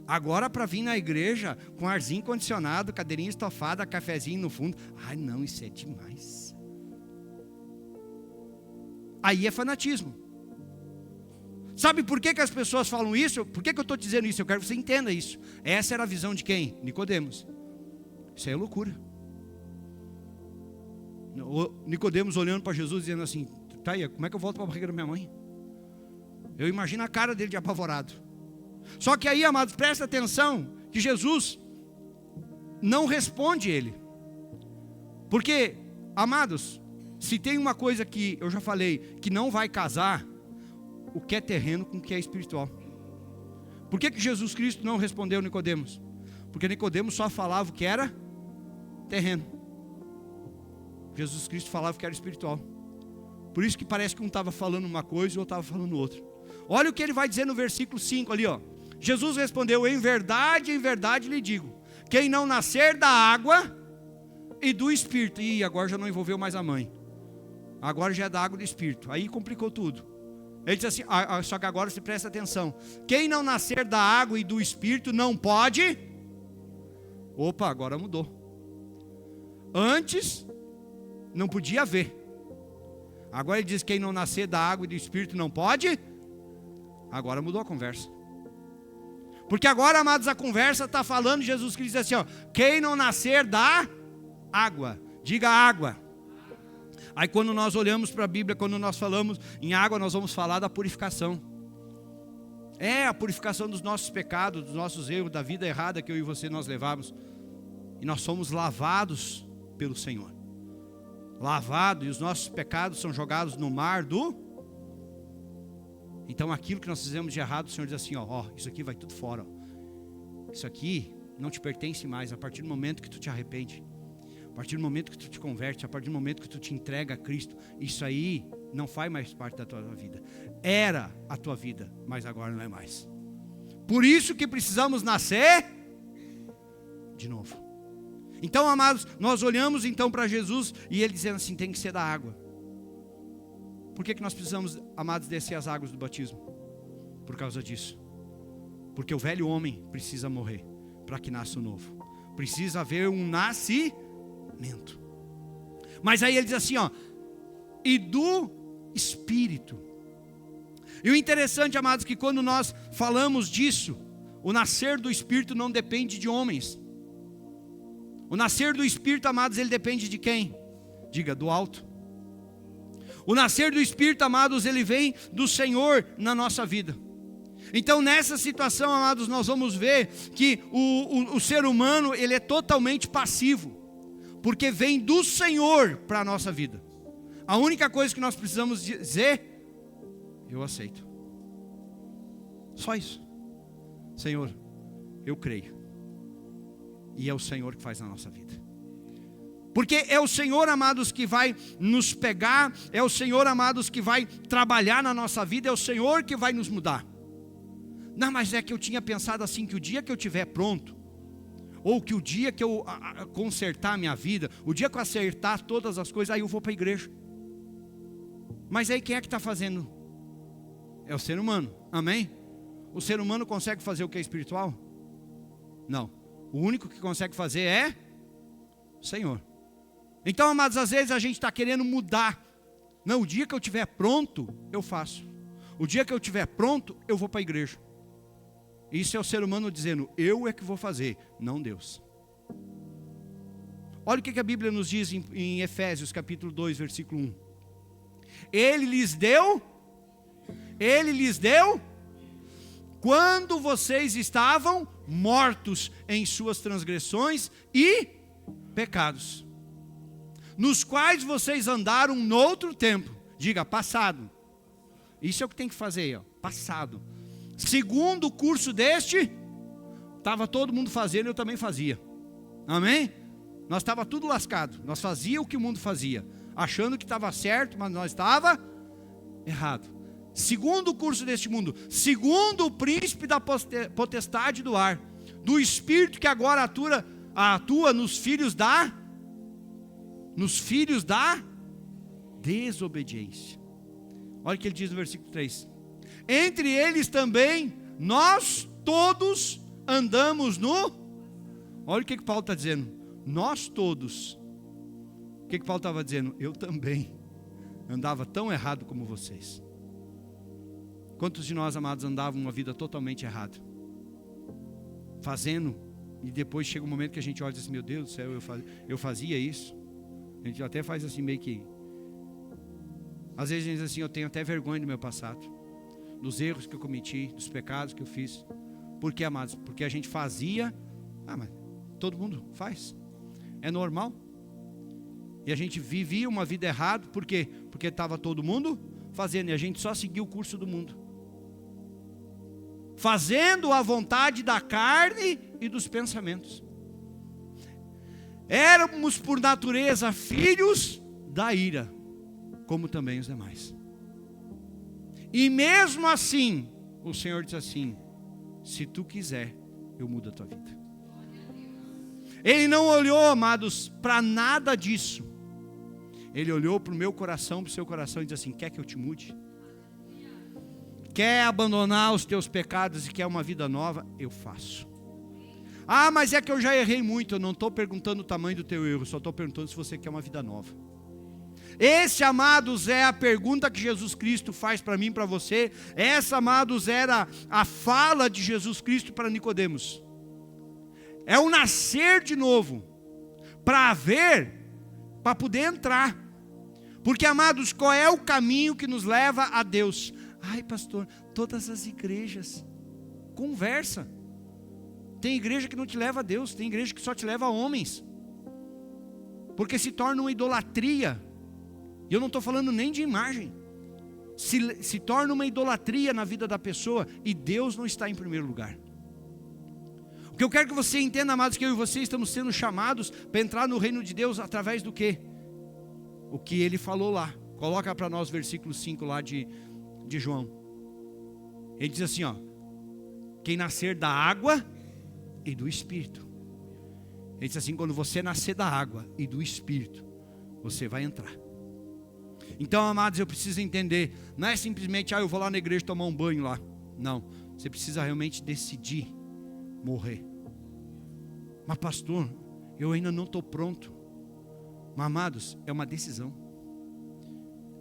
Agora para vir na igreja com arzinho condicionado, cadeirinha estofada, cafezinho no fundo. Ai não, isso é demais. Aí é fanatismo. Sabe por que as pessoas falam isso? Por que eu estou dizendo isso? Eu quero que você entenda isso. Essa era a visão de quem? Nicodemos. Isso aí é loucura. Nicodemos olhando para Jesus dizendo assim, tá aí, como é que eu volto para a barriga da minha mãe? Eu imagino a cara dele de apavorado. Só que aí, amados, presta atenção que Jesus não responde ele. Porque, amados, se tem uma coisa que eu já falei, que não vai casar, o que é terreno com o que é espiritual. Por que Jesus Cristo não respondeu Nicodemos? Porque Nicodemos só falava o que era terreno. Jesus Cristo falava o que era espiritual. Por isso que parece que um estava falando uma coisa e o outro estava falando outra. Olha o que ele vai dizer no versículo 5 ali, ó. Jesus respondeu, em verdade lhe digo, quem não nascer da água e do Espírito. E agora já não envolveu mais a mãe. Agora já é da água e do Espírito. Aí complicou tudo. Ele diz assim, só que agora você presta atenção. Quem não nascer da água e do Espírito não pode. Opa, agora mudou. Antes não podia ver. Agora ele diz, quem não nascer da água e do Espírito não pode. Agora mudou a conversa. Porque agora, amados, a conversa está falando, Jesus Cristo diz assim, ó, quem não nascer da água, diga água. Aí quando nós olhamos para a Bíblia, quando nós falamos em água, nós vamos falar da purificação. É a purificação dos nossos pecados, dos nossos erros, da vida errada que eu e você nós levamos. E nós somos lavados pelo Senhor. Lavado, e os nossos pecados são jogados no mar do... Então aquilo que nós fizemos de errado, o Senhor diz assim, ó, isso aqui vai tudo fora. Ó. Isso aqui não te pertence mais a partir do momento que tu te arrepende. A partir do momento que tu te converte, a partir do momento que tu te entrega a Cristo, isso aí não faz mais parte da tua vida. Era a tua vida, mas agora não é mais. Por isso que precisamos nascer de novo. Então, amados, nós olhamos então para Jesus e ele dizendo assim, tem que ser da água. Por que nós precisamos, amados, descer as águas do batismo? Por causa disso. Porque o velho homem precisa morrer para que nasça o novo. Precisa haver um nascimento. Mas aí ele diz assim, ó, e do Espírito. E o interessante, amados, que quando nós falamos disso, o nascer do Espírito não depende de homens. O nascer do Espírito, amados, ele depende de quem? Diga, do alto. O nascer do Espírito, amados, ele vem do Senhor na nossa vida. Então nessa situação, amados, nós vamos ver que o ser humano, ele é totalmente passivo. Porque vem do Senhor para a nossa vida. A única coisa que nós precisamos dizer, eu aceito. Só isso. Senhor, eu creio. E é o Senhor que faz na nossa vida. Porque é o Senhor, amados, que vai nos pegar, é o Senhor, amados, que vai trabalhar na nossa vida, é o Senhor que vai nos mudar. Não, mas é que eu tinha pensado assim, que o dia que eu estiver pronto, ou que o dia que eu consertar a minha vida, o dia que eu acertar todas as coisas, aí eu vou para a igreja. Mas aí quem é que está fazendo? É o ser humano, amém? O ser humano consegue fazer o que é espiritual? Não, o único que consegue fazer é o Senhor. Então, amados, às vezes a gente está querendo mudar. Não, o dia que eu estiver pronto, eu faço. O dia que eu estiver pronto, eu vou para a igreja. Isso é o ser humano dizendo, eu é que vou fazer, não Deus. Olha o que a Bíblia nos diz em Efésios capítulo 2, versículo 1. Ele lhes deu, quando vocês estavam mortos em suas transgressões e pecados. nos quais vocês andaram noutro tempo. Diga, passado. Isso é o que tem que fazer, ó, passado. Segundo o curso deste, estava todo mundo fazendo, eu também fazia. Amém? Nós estava tudo lascado. Nós fazia o que o mundo fazia, achando que estava certo, mas nós estava errado. Segundo o curso deste mundo, segundo o príncipe da potestade do ar, do espírito que agora atua nos filhos da desobediência. Olha o que ele diz no versículo 3. Entre eles também nós todos andamos no... Olha o que Paulo está dizendo. Nós todos. O que Paulo estava dizendo? Eu também andava tão errado como vocês. Quantos de nós, amados, andavam uma vida totalmente errada? Fazendo, e depois chega um momento que a gente olha e diz assim, meu Deus do céu, eu fazia isso. A gente até faz assim meio que... Às vezes a gente diz assim, eu tenho até vergonha do meu passado, dos erros que eu cometi, dos pecados que eu fiz. Por quê, amados? Porque a gente fazia, mas todo mundo faz. É normal. E a gente vivia uma vida errada, por quê? Porque estava todo mundo fazendo, e a gente só seguia o curso do mundo. Fazendo a vontade da carne e dos pensamentos. Éramos por natureza filhos da ira, como também os demais. E mesmo assim, o Senhor diz assim, se tu quiser, eu mudo a tua vida. Ele não olhou, amados, para nada disso. Ele olhou para o meu coração, para o seu coração e disse assim, quer que eu te mude? Quer abandonar os teus pecados e quer uma vida nova? Eu faço. Mas é que eu já errei muito. Eu não estou perguntando o tamanho do teu erro, só estou perguntando se você quer uma vida nova. Esse, amados, é a pergunta que Jesus Cristo faz para mim e para você. Essa, amados, era a fala de Jesus Cristo para Nicodemos. É o nascer de novo, para poder entrar. Porque, amados, qual é o caminho que nos leva a Deus? Pastor, todas as igrejas, conversa. Tem igreja que não te leva a Deus, tem igreja que só te leva a homens. Porque se torna uma idolatria. E eu não estou falando nem de imagem. Se torna uma idolatria na vida da pessoa e Deus não está em primeiro lugar. O que eu quero que você entenda, amados, que eu e você estamos sendo chamados para entrar no reino de Deus através do quê? O que ele falou lá. Coloca para nós o versículo 5 lá de João. Ele diz assim, quem nascer da água e do Espírito. Ele diz assim, quando você nascer da água e do Espírito, você vai entrar. Então, amados, eu preciso entender, não é simplesmente, eu vou lá na igreja tomar um banho lá. Não, você precisa realmente decidir morrer. Mas pastor, eu ainda não estou pronto. Mas, amados, é uma decisão.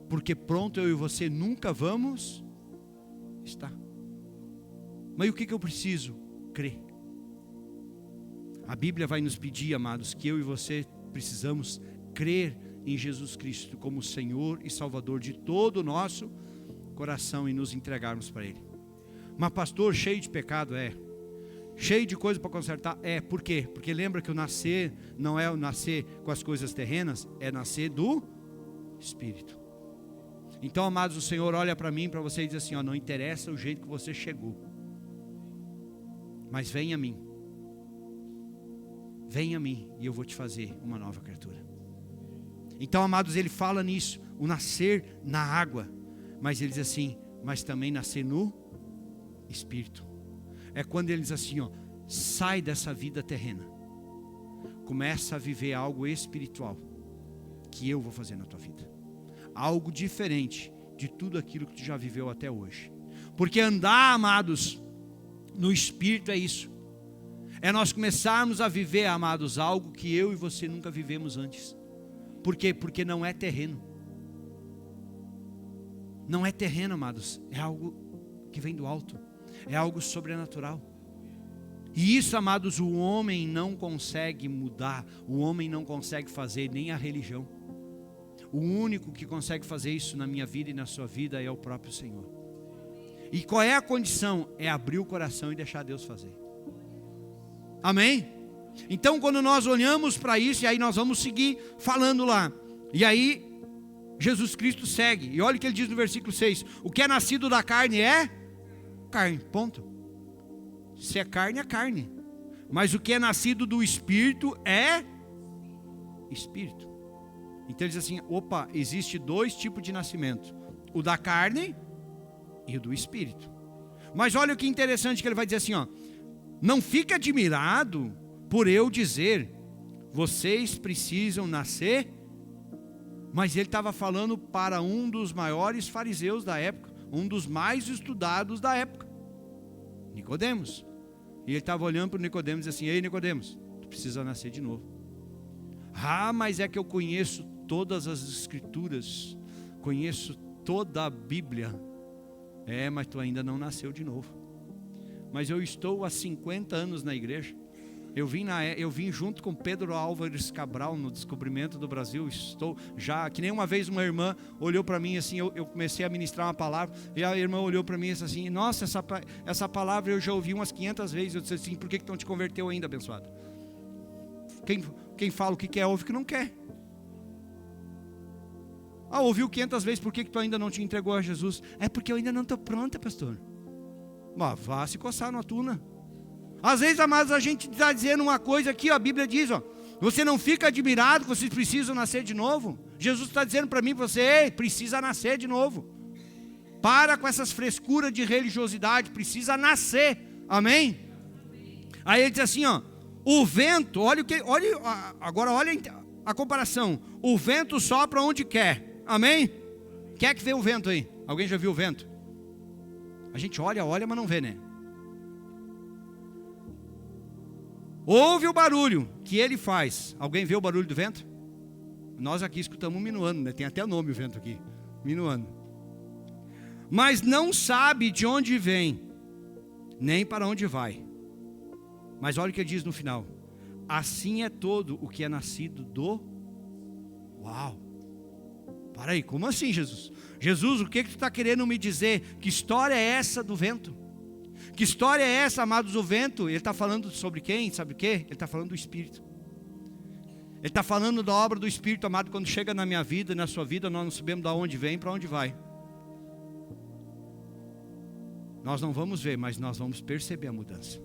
Porque pronto eu e você nunca vamos estar. Mas o que eu preciso? Crer. A Bíblia vai nos pedir, amados, que eu e você precisamos crer em Jesus Cristo como Senhor e Salvador de todo o nosso coração e nos entregarmos para Ele. Mas pastor, cheio de pecado? Cheio de coisa para consertar? Por quê? Porque lembra que o nascer não é o nascer com as coisas terrenas, é nascer do Espírito. Então, amados, o Senhor olha para mim, para você e diz assim, não interessa o jeito que você chegou, mas vem a mim e eu vou te fazer uma nova criatura. Então, amados, ele fala nisso, o nascer na água, mas ele diz assim, mas também nascer no Espírito. É quando ele diz assim, sai dessa vida terrena, começa a viver algo espiritual, que eu vou fazer na tua vida. Algo diferente de tudo aquilo que tu já viveu até hoje. Porque andar, amados, no Espírito é isso. É nós começarmos a viver, amados, algo que eu e você nunca vivemos antes. Por quê? Porque não é terreno. Não é terreno, amados. É algo que vem do alto. É algo sobrenatural. E isso, amados, o homem não consegue mudar. O homem não consegue fazer, nem a religião. O único que consegue fazer isso na minha vida e na sua vida é o próprio Senhor. E qual é a condição? É abrir o coração e deixar Deus fazer. Amém? Então, quando nós olhamos para isso, e aí nós vamos seguir falando lá. E aí, Jesus Cristo segue. E olha o que ele diz no versículo 6. O que é nascido da carne é carne, ponto. Se é carne. Mas o que é nascido do Espírito é Espírito. Então ele diz assim, opa, existe dois tipos de nascimento. O da carne e o do Espírito. Mas olha o que interessante que ele vai dizer assim, ó. Não fique admirado por eu dizer, vocês precisam nascer. Mas ele estava falando para um dos maiores fariseus da época, um dos mais estudados da época, Nicodemos. E ele estava olhando para o Nicodemos e disse assim, ei Nicodemos, tu precisa nascer de novo. Ah, mas é que eu conheço todas as escrituras, conheço toda a Bíblia. É, mas tu ainda não nasceu de novo. Mas eu estou há 50 anos na igreja. Eu vim junto com Pedro Álvares Cabral no descobrimento do Brasil. Estou já, que nem uma vez uma irmã olhou para mim assim, eu comecei a ministrar uma palavra, e a irmã olhou para mim e disse assim, nossa, essa palavra eu já ouvi umas 500 vezes. Eu disse assim, por que não te converteu ainda, abençoado? Quem fala o que quer, ouve o que não quer. Ah, ouviu 500 vezes, por que tu ainda não te entregou a Jesus? É porque eu ainda não estou pronta, pastor. Vá se coçar na tuna. Às vezes, amados, a gente está dizendo uma coisa aqui, ó, a Bíblia diz, ó, você não fica admirado que vocês precisam nascer de novo? Jesus está dizendo para mim, para você, ei, precisa nascer de novo. Para com essas frescuras de religiosidade, precisa nascer, amém? Aí ele diz assim, ó, o vento, agora olha a comparação, o vento sopra onde quer, amém? Quem é que vê o vento aí? Alguém já viu o vento? A gente olha, mas não vê, né? Ouve o barulho que ele faz. Alguém vê o barulho do vento? Nós aqui escutamos um minuano, né? Tem até nome o vento aqui, minuano. Mas não sabe de onde vem, nem para onde vai. Mas olha o que ele diz no final. Assim é todo o que é nascido do... Uau! Para aí, como assim, Jesus? Jesus, o que tu está querendo me dizer? Que história é essa do vento? Que história é essa, amados, o vento? Ele está falando sobre quem? Sabe o quê? Ele está falando do Espírito. Ele está falando da obra do Espírito, amado. Quando chega na minha vida, na sua vida, nós não sabemos de onde vem e para onde vai. Nós não vamos ver, mas nós vamos perceber a mudança.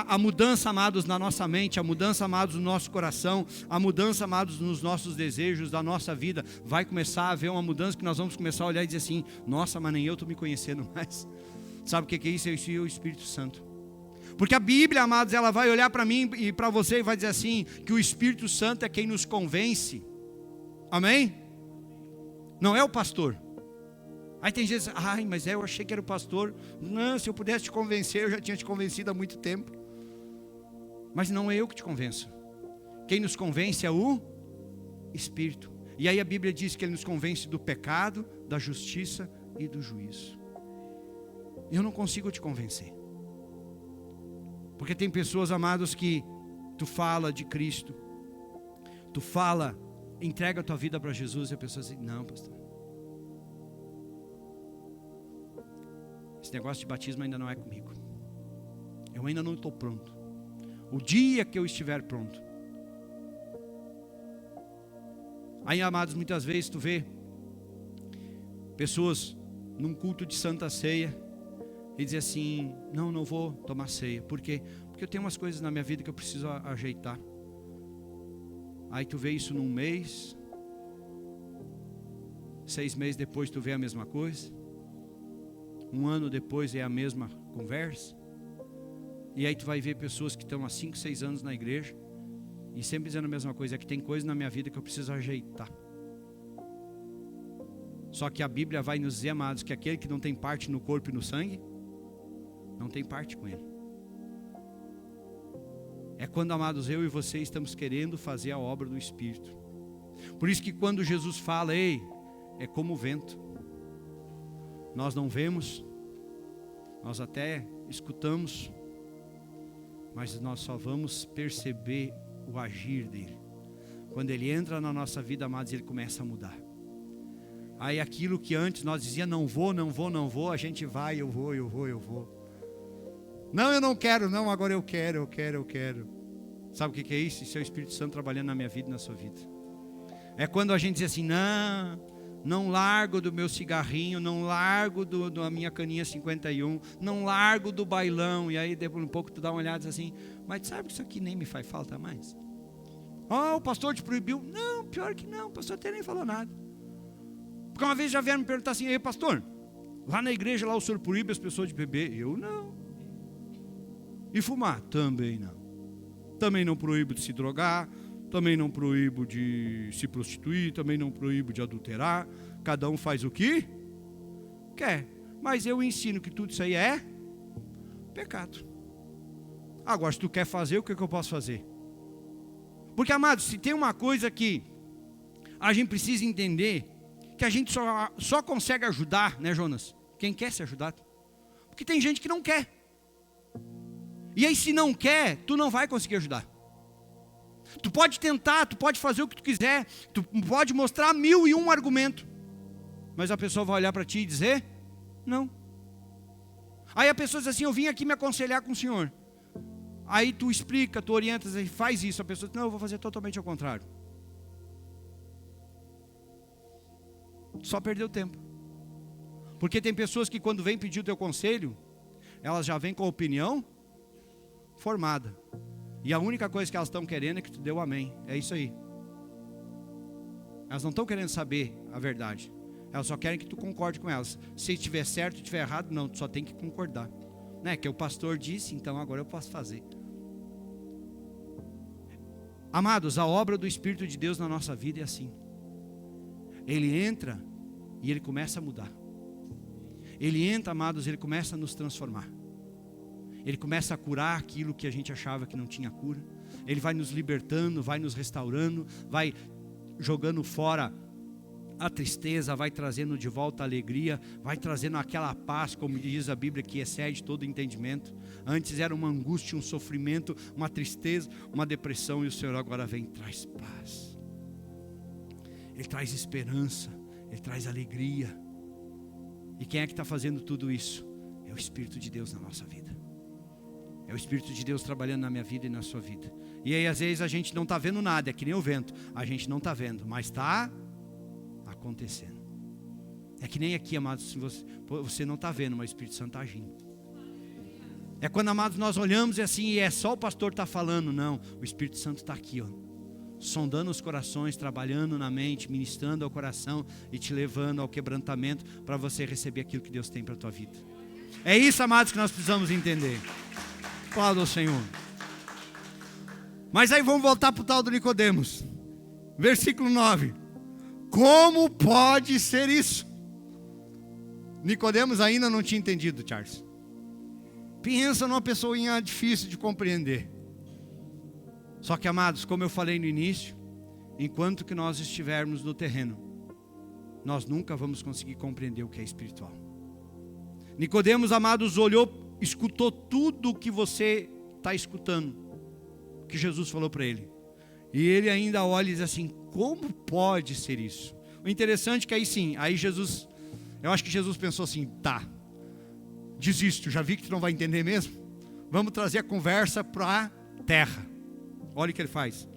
A mudança, amados, na nossa mente, a mudança, amados, no nosso coração, a mudança, amados, nos nossos desejos da nossa vida, vai começar a haver uma mudança que nós vamos começar a olhar e dizer assim, nossa, mas nem eu estou me conhecendo mais. Sabe o que é isso? Isso é o Espírito Santo. Porque a Bíblia, amados, ela vai olhar para mim e para você e vai dizer assim, que o Espírito Santo é quem nos convence. Amém? Não é o pastor. Aí tem gente que diz, ai, mas eu achei que era o pastor. Não, se eu pudesse te convencer, eu já tinha te convencido há muito tempo. Mas não é eu que te convenço. Quem nos convence é o Espírito. E aí a Bíblia diz que ele nos convence do pecado, da justiça e do juízo. Eu não consigo te convencer. Porque tem pessoas, amados, que tu fala de Cristo, tu fala, entrega a tua vida para Jesus, e a pessoa diz, não, pastor, esse negócio de batismo ainda não é comigo. Eu ainda não estou pronto. O dia que eu estiver pronto. Aí, amados, muitas vezes tu vê pessoas num culto de Santa Ceia e dizem assim, não vou tomar ceia. Por quê? Porque eu tenho umas coisas na minha vida que eu preciso ajeitar. Aí tu vê isso num mês, 6 meses depois tu vê a mesma coisa, 1 ano depois é a mesma conversa. E aí tu vai ver pessoas que estão há 5, 6 anos na igreja e sempre dizendo a mesma coisa, é que tem coisa na minha vida que eu preciso ajeitar. Só que a Bíblia vai nos dizer, amados, que aquele que não tem parte no corpo e no sangue, não tem parte com ele. É quando, amados, eu e você estamos querendo fazer a obra do Espírito. Por isso que quando Jesus fala, ei, é como o vento. Nós não vemos, nós até escutamos, mas nós só vamos perceber o agir dele. Quando ele entra na nossa vida, amados, ele começa a mudar. Aí aquilo que antes nós dizíamos, não vou, a gente vai, eu vou. Não, eu não quero, não, agora eu quero. Sabe o que é isso? Isso é o Espírito Santo trabalhando na minha vida e na sua vida. É quando a gente diz assim, não largo do meu cigarrinho, não largo da minha caninha 51, não largo do bailão. E aí depois um pouco tu dá uma olhada e diz assim, mas sabe que isso aqui nem me faz falta mais? O pastor te proibiu? Não, pior que não, o pastor até nem falou nada. Porque uma vez já vieram me perguntar assim, ei pastor, lá na igreja lá o senhor proíbe as pessoas de beber? Eu não. E fumar? Também não. Também não proíbo de se drogar, também não proíbo de se prostituir, também não proíbo de adulterar. Cada um faz o que quer. Mas eu ensino que tudo isso aí é pecado. Agora, se tu quer fazer, o que eu posso fazer? Porque, amados, se tem uma coisa que a gente precisa entender, que a gente só consegue ajudar, né, Jonas? Quem quer ser ajudado. Porque tem gente que não quer. E aí, se não quer, tu não vai conseguir ajudar. Tu pode tentar, tu pode fazer o que tu quiser, tu pode mostrar 1001 argumentos, mas a pessoa vai olhar para ti e dizer, não. Aí a pessoa diz assim, eu vim aqui me aconselhar com o senhor. Aí tu explica, tu orientas, faz isso. A pessoa diz, não, eu vou fazer totalmente ao contrário. Só perdeu tempo. Porque tem pessoas que quando vêm pedir o teu conselho, elas já vêm com a opinião formada. E a única coisa que elas estão querendo é que tu dê o amém. É isso aí. Elas não estão querendo saber a verdade. Elas só querem que tu concorde com elas. Se estiver certo, se estiver errado, não. Tu só tem que concordar. Né? Que o pastor disse, então agora eu posso fazer. Amados, a obra do Espírito de Deus na nossa vida é assim. Ele entra e ele começa a mudar. Ele entra, amados, ele começa a nos transformar. Ele começa a curar aquilo que a gente achava que não tinha cura. Ele vai nos libertando, vai nos restaurando, vai jogando fora a tristeza, vai trazendo de volta a alegria, vai trazendo aquela paz, como diz a Bíblia, que excede todo entendimento. Antes era uma angústia, um sofrimento, uma tristeza, uma depressão, e o Senhor agora vem e traz paz. Ele traz esperança, Ele traz alegria. E quem é que está fazendo tudo isso? É o Espírito de Deus na nossa vida. É o Espírito de Deus trabalhando na minha vida e na sua vida. E aí às vezes a gente não está vendo nada, é que nem o vento. A gente não está vendo, mas está acontecendo. É que nem aqui, amados, você não está vendo, mas o Espírito Santo está agindo. É quando, amados, nós olhamos e assim, e é só o pastor está falando. Não, o Espírito Santo está aqui, ó, sondando os corações, trabalhando na mente, ministrando ao coração e te levando ao quebrantamento para você receber aquilo que Deus tem para a tua vida. É isso, amados, que nós precisamos entender. Fala ao Senhor. Mas aí vamos voltar para o tal do Nicodemos. Versículo 9. Como pode ser isso? Nicodemos ainda não tinha entendido, Charles. Pensa numa pessoinha difícil de compreender. Só que, amados, como eu falei no início, enquanto que nós estivermos no terreno, nós nunca vamos conseguir compreender o que é espiritual. Nicodemos, amados, olhou, escutou tudo o que você está escutando, que Jesus falou para ele. E ele ainda olha e diz assim, como pode ser isso? O interessante é que aí sim, aí Jesus, eu acho que Jesus pensou assim, tá, desisto, já vi que tu não vai entender mesmo, vamos trazer a conversa para a terra. Olha o que ele faz.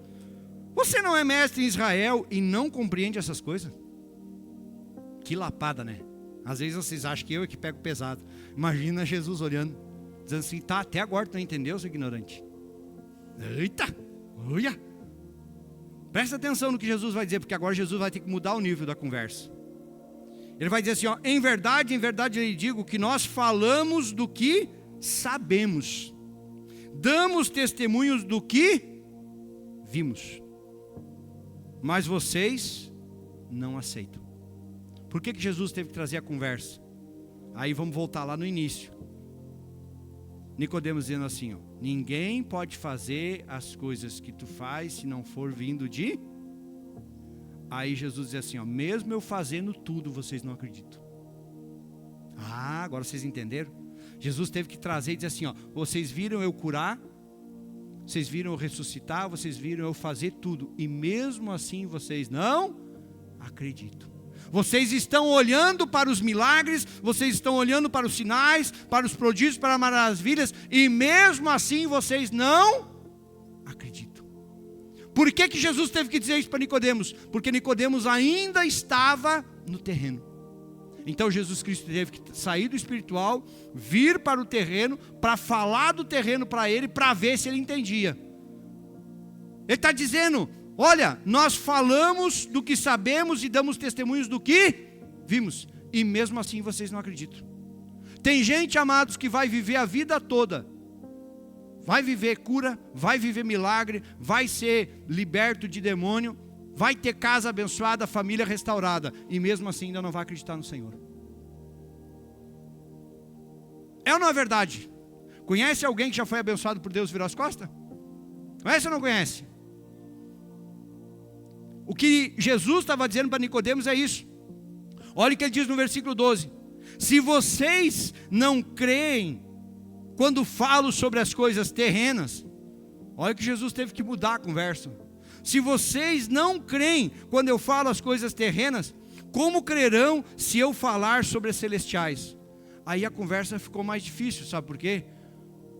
Você não é mestre em Israel e não compreende essas coisas? Que lapada, né? Às vezes vocês acham que eu é que pego pesado. Imagina Jesus olhando, dizendo assim, tá, até agora tu não entendeu, seu ignorante? Eita, olha. Presta atenção no que Jesus vai dizer, porque agora Jesus vai ter que mudar o nível da conversa. Ele vai dizer assim, ó, em verdade eu lhe digo que nós falamos do que sabemos. Damos testemunhos do que vimos. Mas vocês não aceitam. Por que Jesus teve que trazer a conversa? Aí vamos voltar lá no início. Nicodemos dizendo assim, ó, ninguém pode fazer as coisas que tu faz se não for vindo de... Aí Jesus diz assim, ó, mesmo eu fazendo tudo, vocês não acreditam. Ah, agora vocês entenderam? Jesus teve que trazer e dizer assim, ó, vocês viram eu curar, vocês viram eu ressuscitar, vocês viram eu fazer tudo, e mesmo assim vocês não acreditam. Vocês estão olhando para os milagres, vocês estão olhando para os sinais, para os prodígios, para as maravilhas, e mesmo assim vocês não acreditam. Por que Jesus teve que dizer isso para Nicodemos? Porque Nicodemos ainda estava no terreno. Então Jesus Cristo teve que sair do espiritual, vir para o terreno, para falar do terreno para ele, para ver se ele entendia. Ele está dizendo, olha, nós falamos do que sabemos e damos testemunhos do que vimos, e mesmo assim vocês não acreditam. Tem gente, amados, que vai viver a vida toda, vai viver cura, vai viver milagre, vai ser liberto de demônio, vai ter casa abençoada, família restaurada, e mesmo assim ainda não vai acreditar no Senhor. É ou não é verdade? Conhece alguém que já foi abençoado por Deus e virou as costas? Conhece ou não conhece? O que Jesus estava dizendo para Nicodemos é isso. Olha o que ele diz no versículo 12. Se vocês não creem quando falo sobre as coisas terrenas, olha que Jesus teve que mudar a conversa. Se vocês não creem quando eu falo as coisas terrenas, como crerão se eu falar sobre as celestiais? Aí a conversa ficou mais difícil, sabe por quê?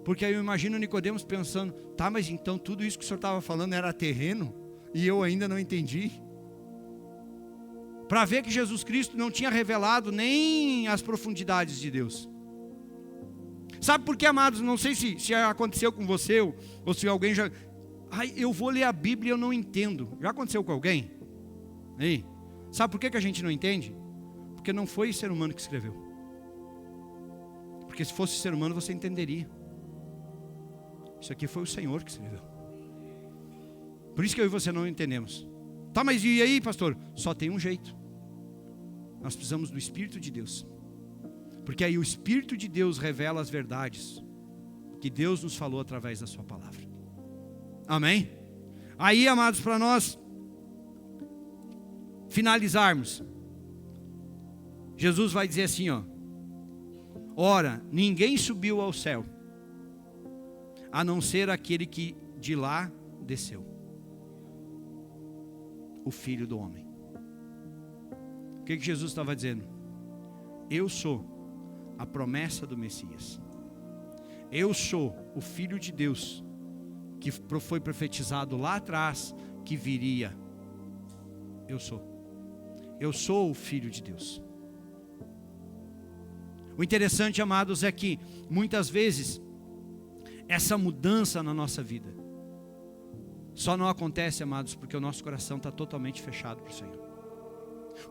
Porque aí eu imagino Nicodemos pensando, tá, mas então tudo isso que o senhor estava falando era terreno? E eu ainda não entendi. Para ver que Jesus Cristo não tinha revelado nem as profundidades de Deus. Sabe por quê, amados? Não sei se aconteceu com você ou se alguém já... Ai, eu vou ler a Bíblia e eu não entendo. Já aconteceu com alguém? Aí, sabe por que a gente não entende? Porque não foi ser humano que escreveu. Porque se fosse ser humano você entenderia. Isso aqui foi o Senhor que escreveu. Por isso que eu e você não entendemos. Tá, mas e aí, pastor? Só tem um jeito. Nós precisamos do Espírito de Deus. Porque aí o Espírito de Deus revela as verdades que Deus nos falou através da sua palavra. Amém? Aí, amados, para nós finalizarmos, Jesus vai dizer assim, ó: ora, ninguém subiu ao céu, a não ser aquele que de lá desceu, o Filho do Homem. O que Jesus estava dizendo? Eu sou a promessa do Messias. Eu sou o Filho de Deus, que foi profetizado lá atrás, que viria. Eu sou o Filho de Deus. O interessante, amados, é que muitas vezes essa mudança na nossa vida só não acontece, amados, porque o nosso coração está totalmente fechado para o Senhor.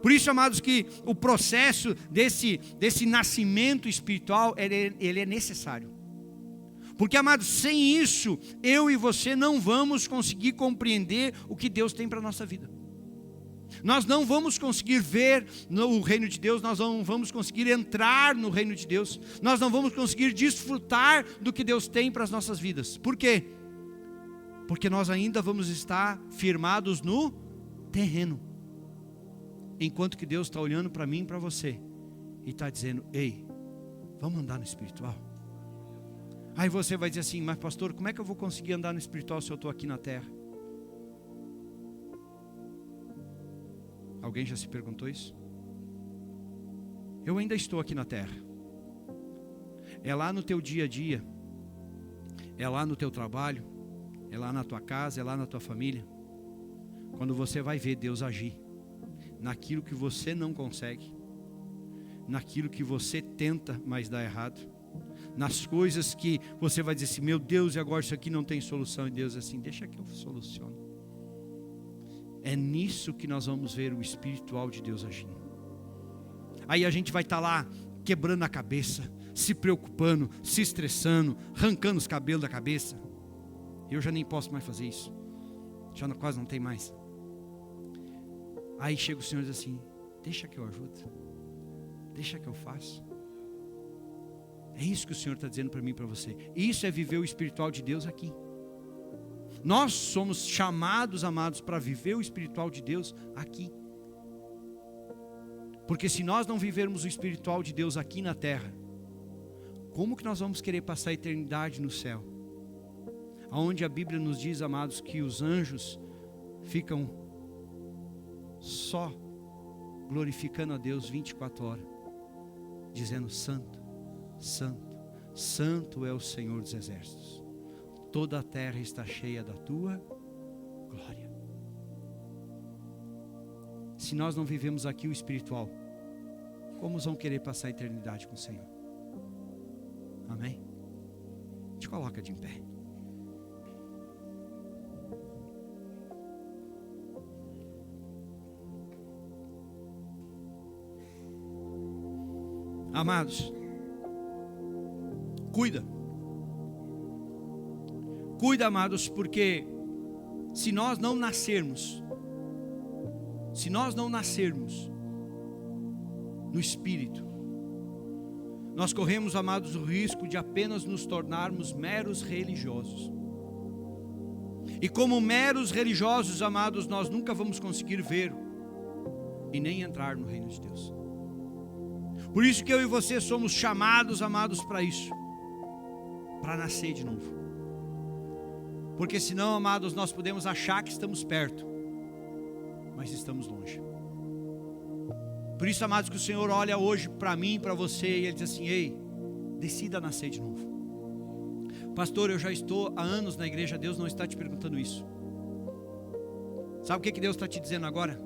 Por isso, amados, que o processo desse nascimento espiritual, ele é necessário. Porque, amados, sem isso, eu e você não vamos conseguir compreender o que Deus tem para a nossa vida. Nós não vamos conseguir ver no reino de Deus, nós não vamos conseguir entrar no reino de Deus, nós não vamos conseguir desfrutar do que Deus tem para as nossas vidas. Por quê? Porque nós ainda vamos estar firmados no terreno. Enquanto que Deus está olhando para mim e para você e está dizendo, ei, vamos andar no espiritual. Aí você vai dizer assim, mas pastor, como é que eu vou conseguir andar no espiritual se eu estou aqui na terra? Alguém já se perguntou isso? Eu ainda estou aqui na terra. É lá no teu dia a dia, é lá no teu trabalho, é lá na tua casa, é lá na tua família, quando você vai ver Deus agir naquilo que você não consegue, naquilo que você tenta, mas dá errado, nas coisas que você vai dizer assim, meu Deus, e agora isso aqui não tem solução, e Deus assim, deixa que eu soluciono. É nisso que nós vamos ver o espiritual de Deus agindo. Aí a gente vai estar lá quebrando a cabeça, se preocupando, se estressando, arrancando os cabelos da cabeça. Eu já nem posso mais fazer isso, já quase não tem mais. Aí chega o Senhor e diz assim, deixa que eu ajudo, deixa que eu faço. É isso que o Senhor está dizendo para mim e para você. Isso é viver o espiritual de Deus aqui. Nós somos chamados, amados, para viver o espiritual de Deus aqui. Porque se nós não vivermos o espiritual de Deus aqui na terra, como que nós vamos querer passar a eternidade no céu? Onde a Bíblia nos diz, amados, que os anjos ficam só glorificando a Deus 24 horas, dizendo santo, santo, santo é o Senhor dos exércitos. Toda a terra está cheia da tua glória. Se nós não vivemos aqui o espiritual, como vão querer passar a eternidade com o Senhor? Amém? Te coloca de em pé. Amados, cuida, amados, porque se nós não nascermos no Espírito, nós corremos, amados, o risco de apenas nos tornarmos meros religiosos. E como meros religiosos, amados, nós nunca vamos conseguir ver e nem entrar no reino de Deus. Por isso que eu e você somos chamados, amados, para isso, para nascer de novo. Porque senão, amados, nós podemos achar que estamos perto, mas estamos longe. Por isso, amados, que o Senhor olha hoje para mim, para você, e Ele diz assim: ei, decida nascer de novo. Pastor, eu já estou há anos na igreja, Deus não está te perguntando isso. Sabe o que Deus está te dizendo agora?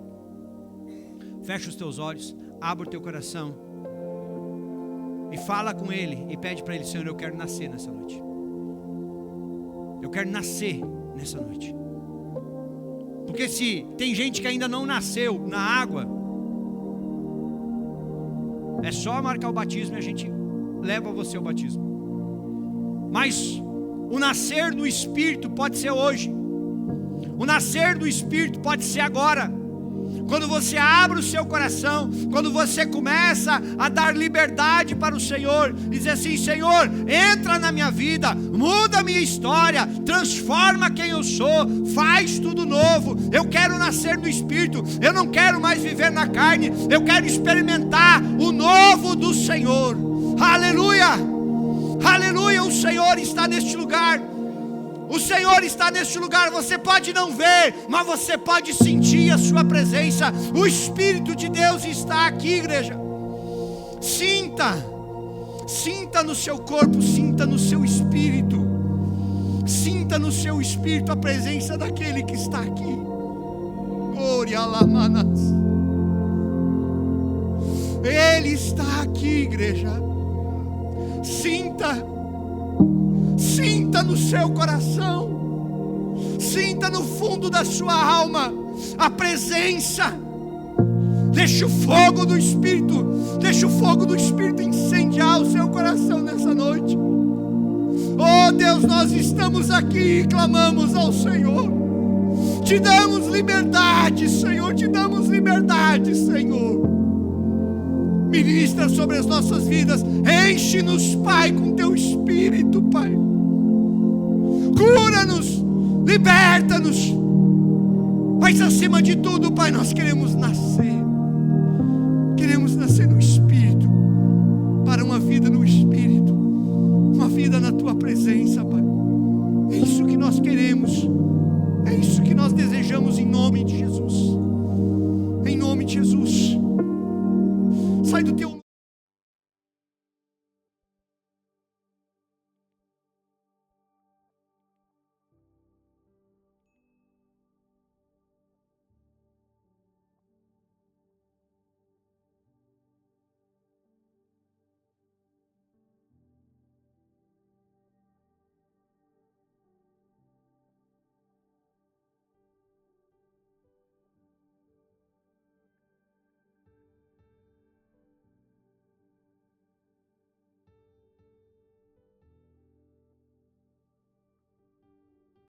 Fecha os teus olhos, abre o teu coração e fala com Ele e pede para Ele: Senhor, eu quero nascer nessa noite. Eu quero nascer nessa noite. Porque se tem gente que ainda não nasceu na água, é só marcar o batismo e a gente leva você ao batismo. Mas o nascer do Espírito pode ser hoje. O nascer do Espírito pode ser agora. Quando você abre o seu coração, quando você começa a dar liberdade para o Senhor, e dizer assim: Senhor, entra na minha vida, muda a minha história, transforma quem eu sou, faz tudo novo. Eu quero nascer no Espírito, eu não quero mais viver na carne, eu quero experimentar o novo do Senhor. Aleluia, aleluia, o Senhor está neste lugar. O Senhor está neste lugar. Você pode não ver, mas você pode sentir a sua presença. O Espírito de Deus está aqui, igreja. Sinta no seu corpo, sinta no seu espírito. Sinta no seu espírito a presença daquele que está aqui. Ele está aqui, igreja. Sinta no seu coração, sinta no fundo da sua alma a presença. Deixa o fogo do Espírito incendiar o seu coração nessa noite. Oh Deus, nós estamos aqui e clamamos ao Senhor. Te damos liberdade, Senhor, Ministra sobre as nossas vidas, enche-nos, Pai, com teu Espírito, Pai. Cura-nos, liberta-nos. Mas acima de tudo, Pai, nós queremos nascer no Espírito, para uma vida no Espírito, uma vida na tua presença.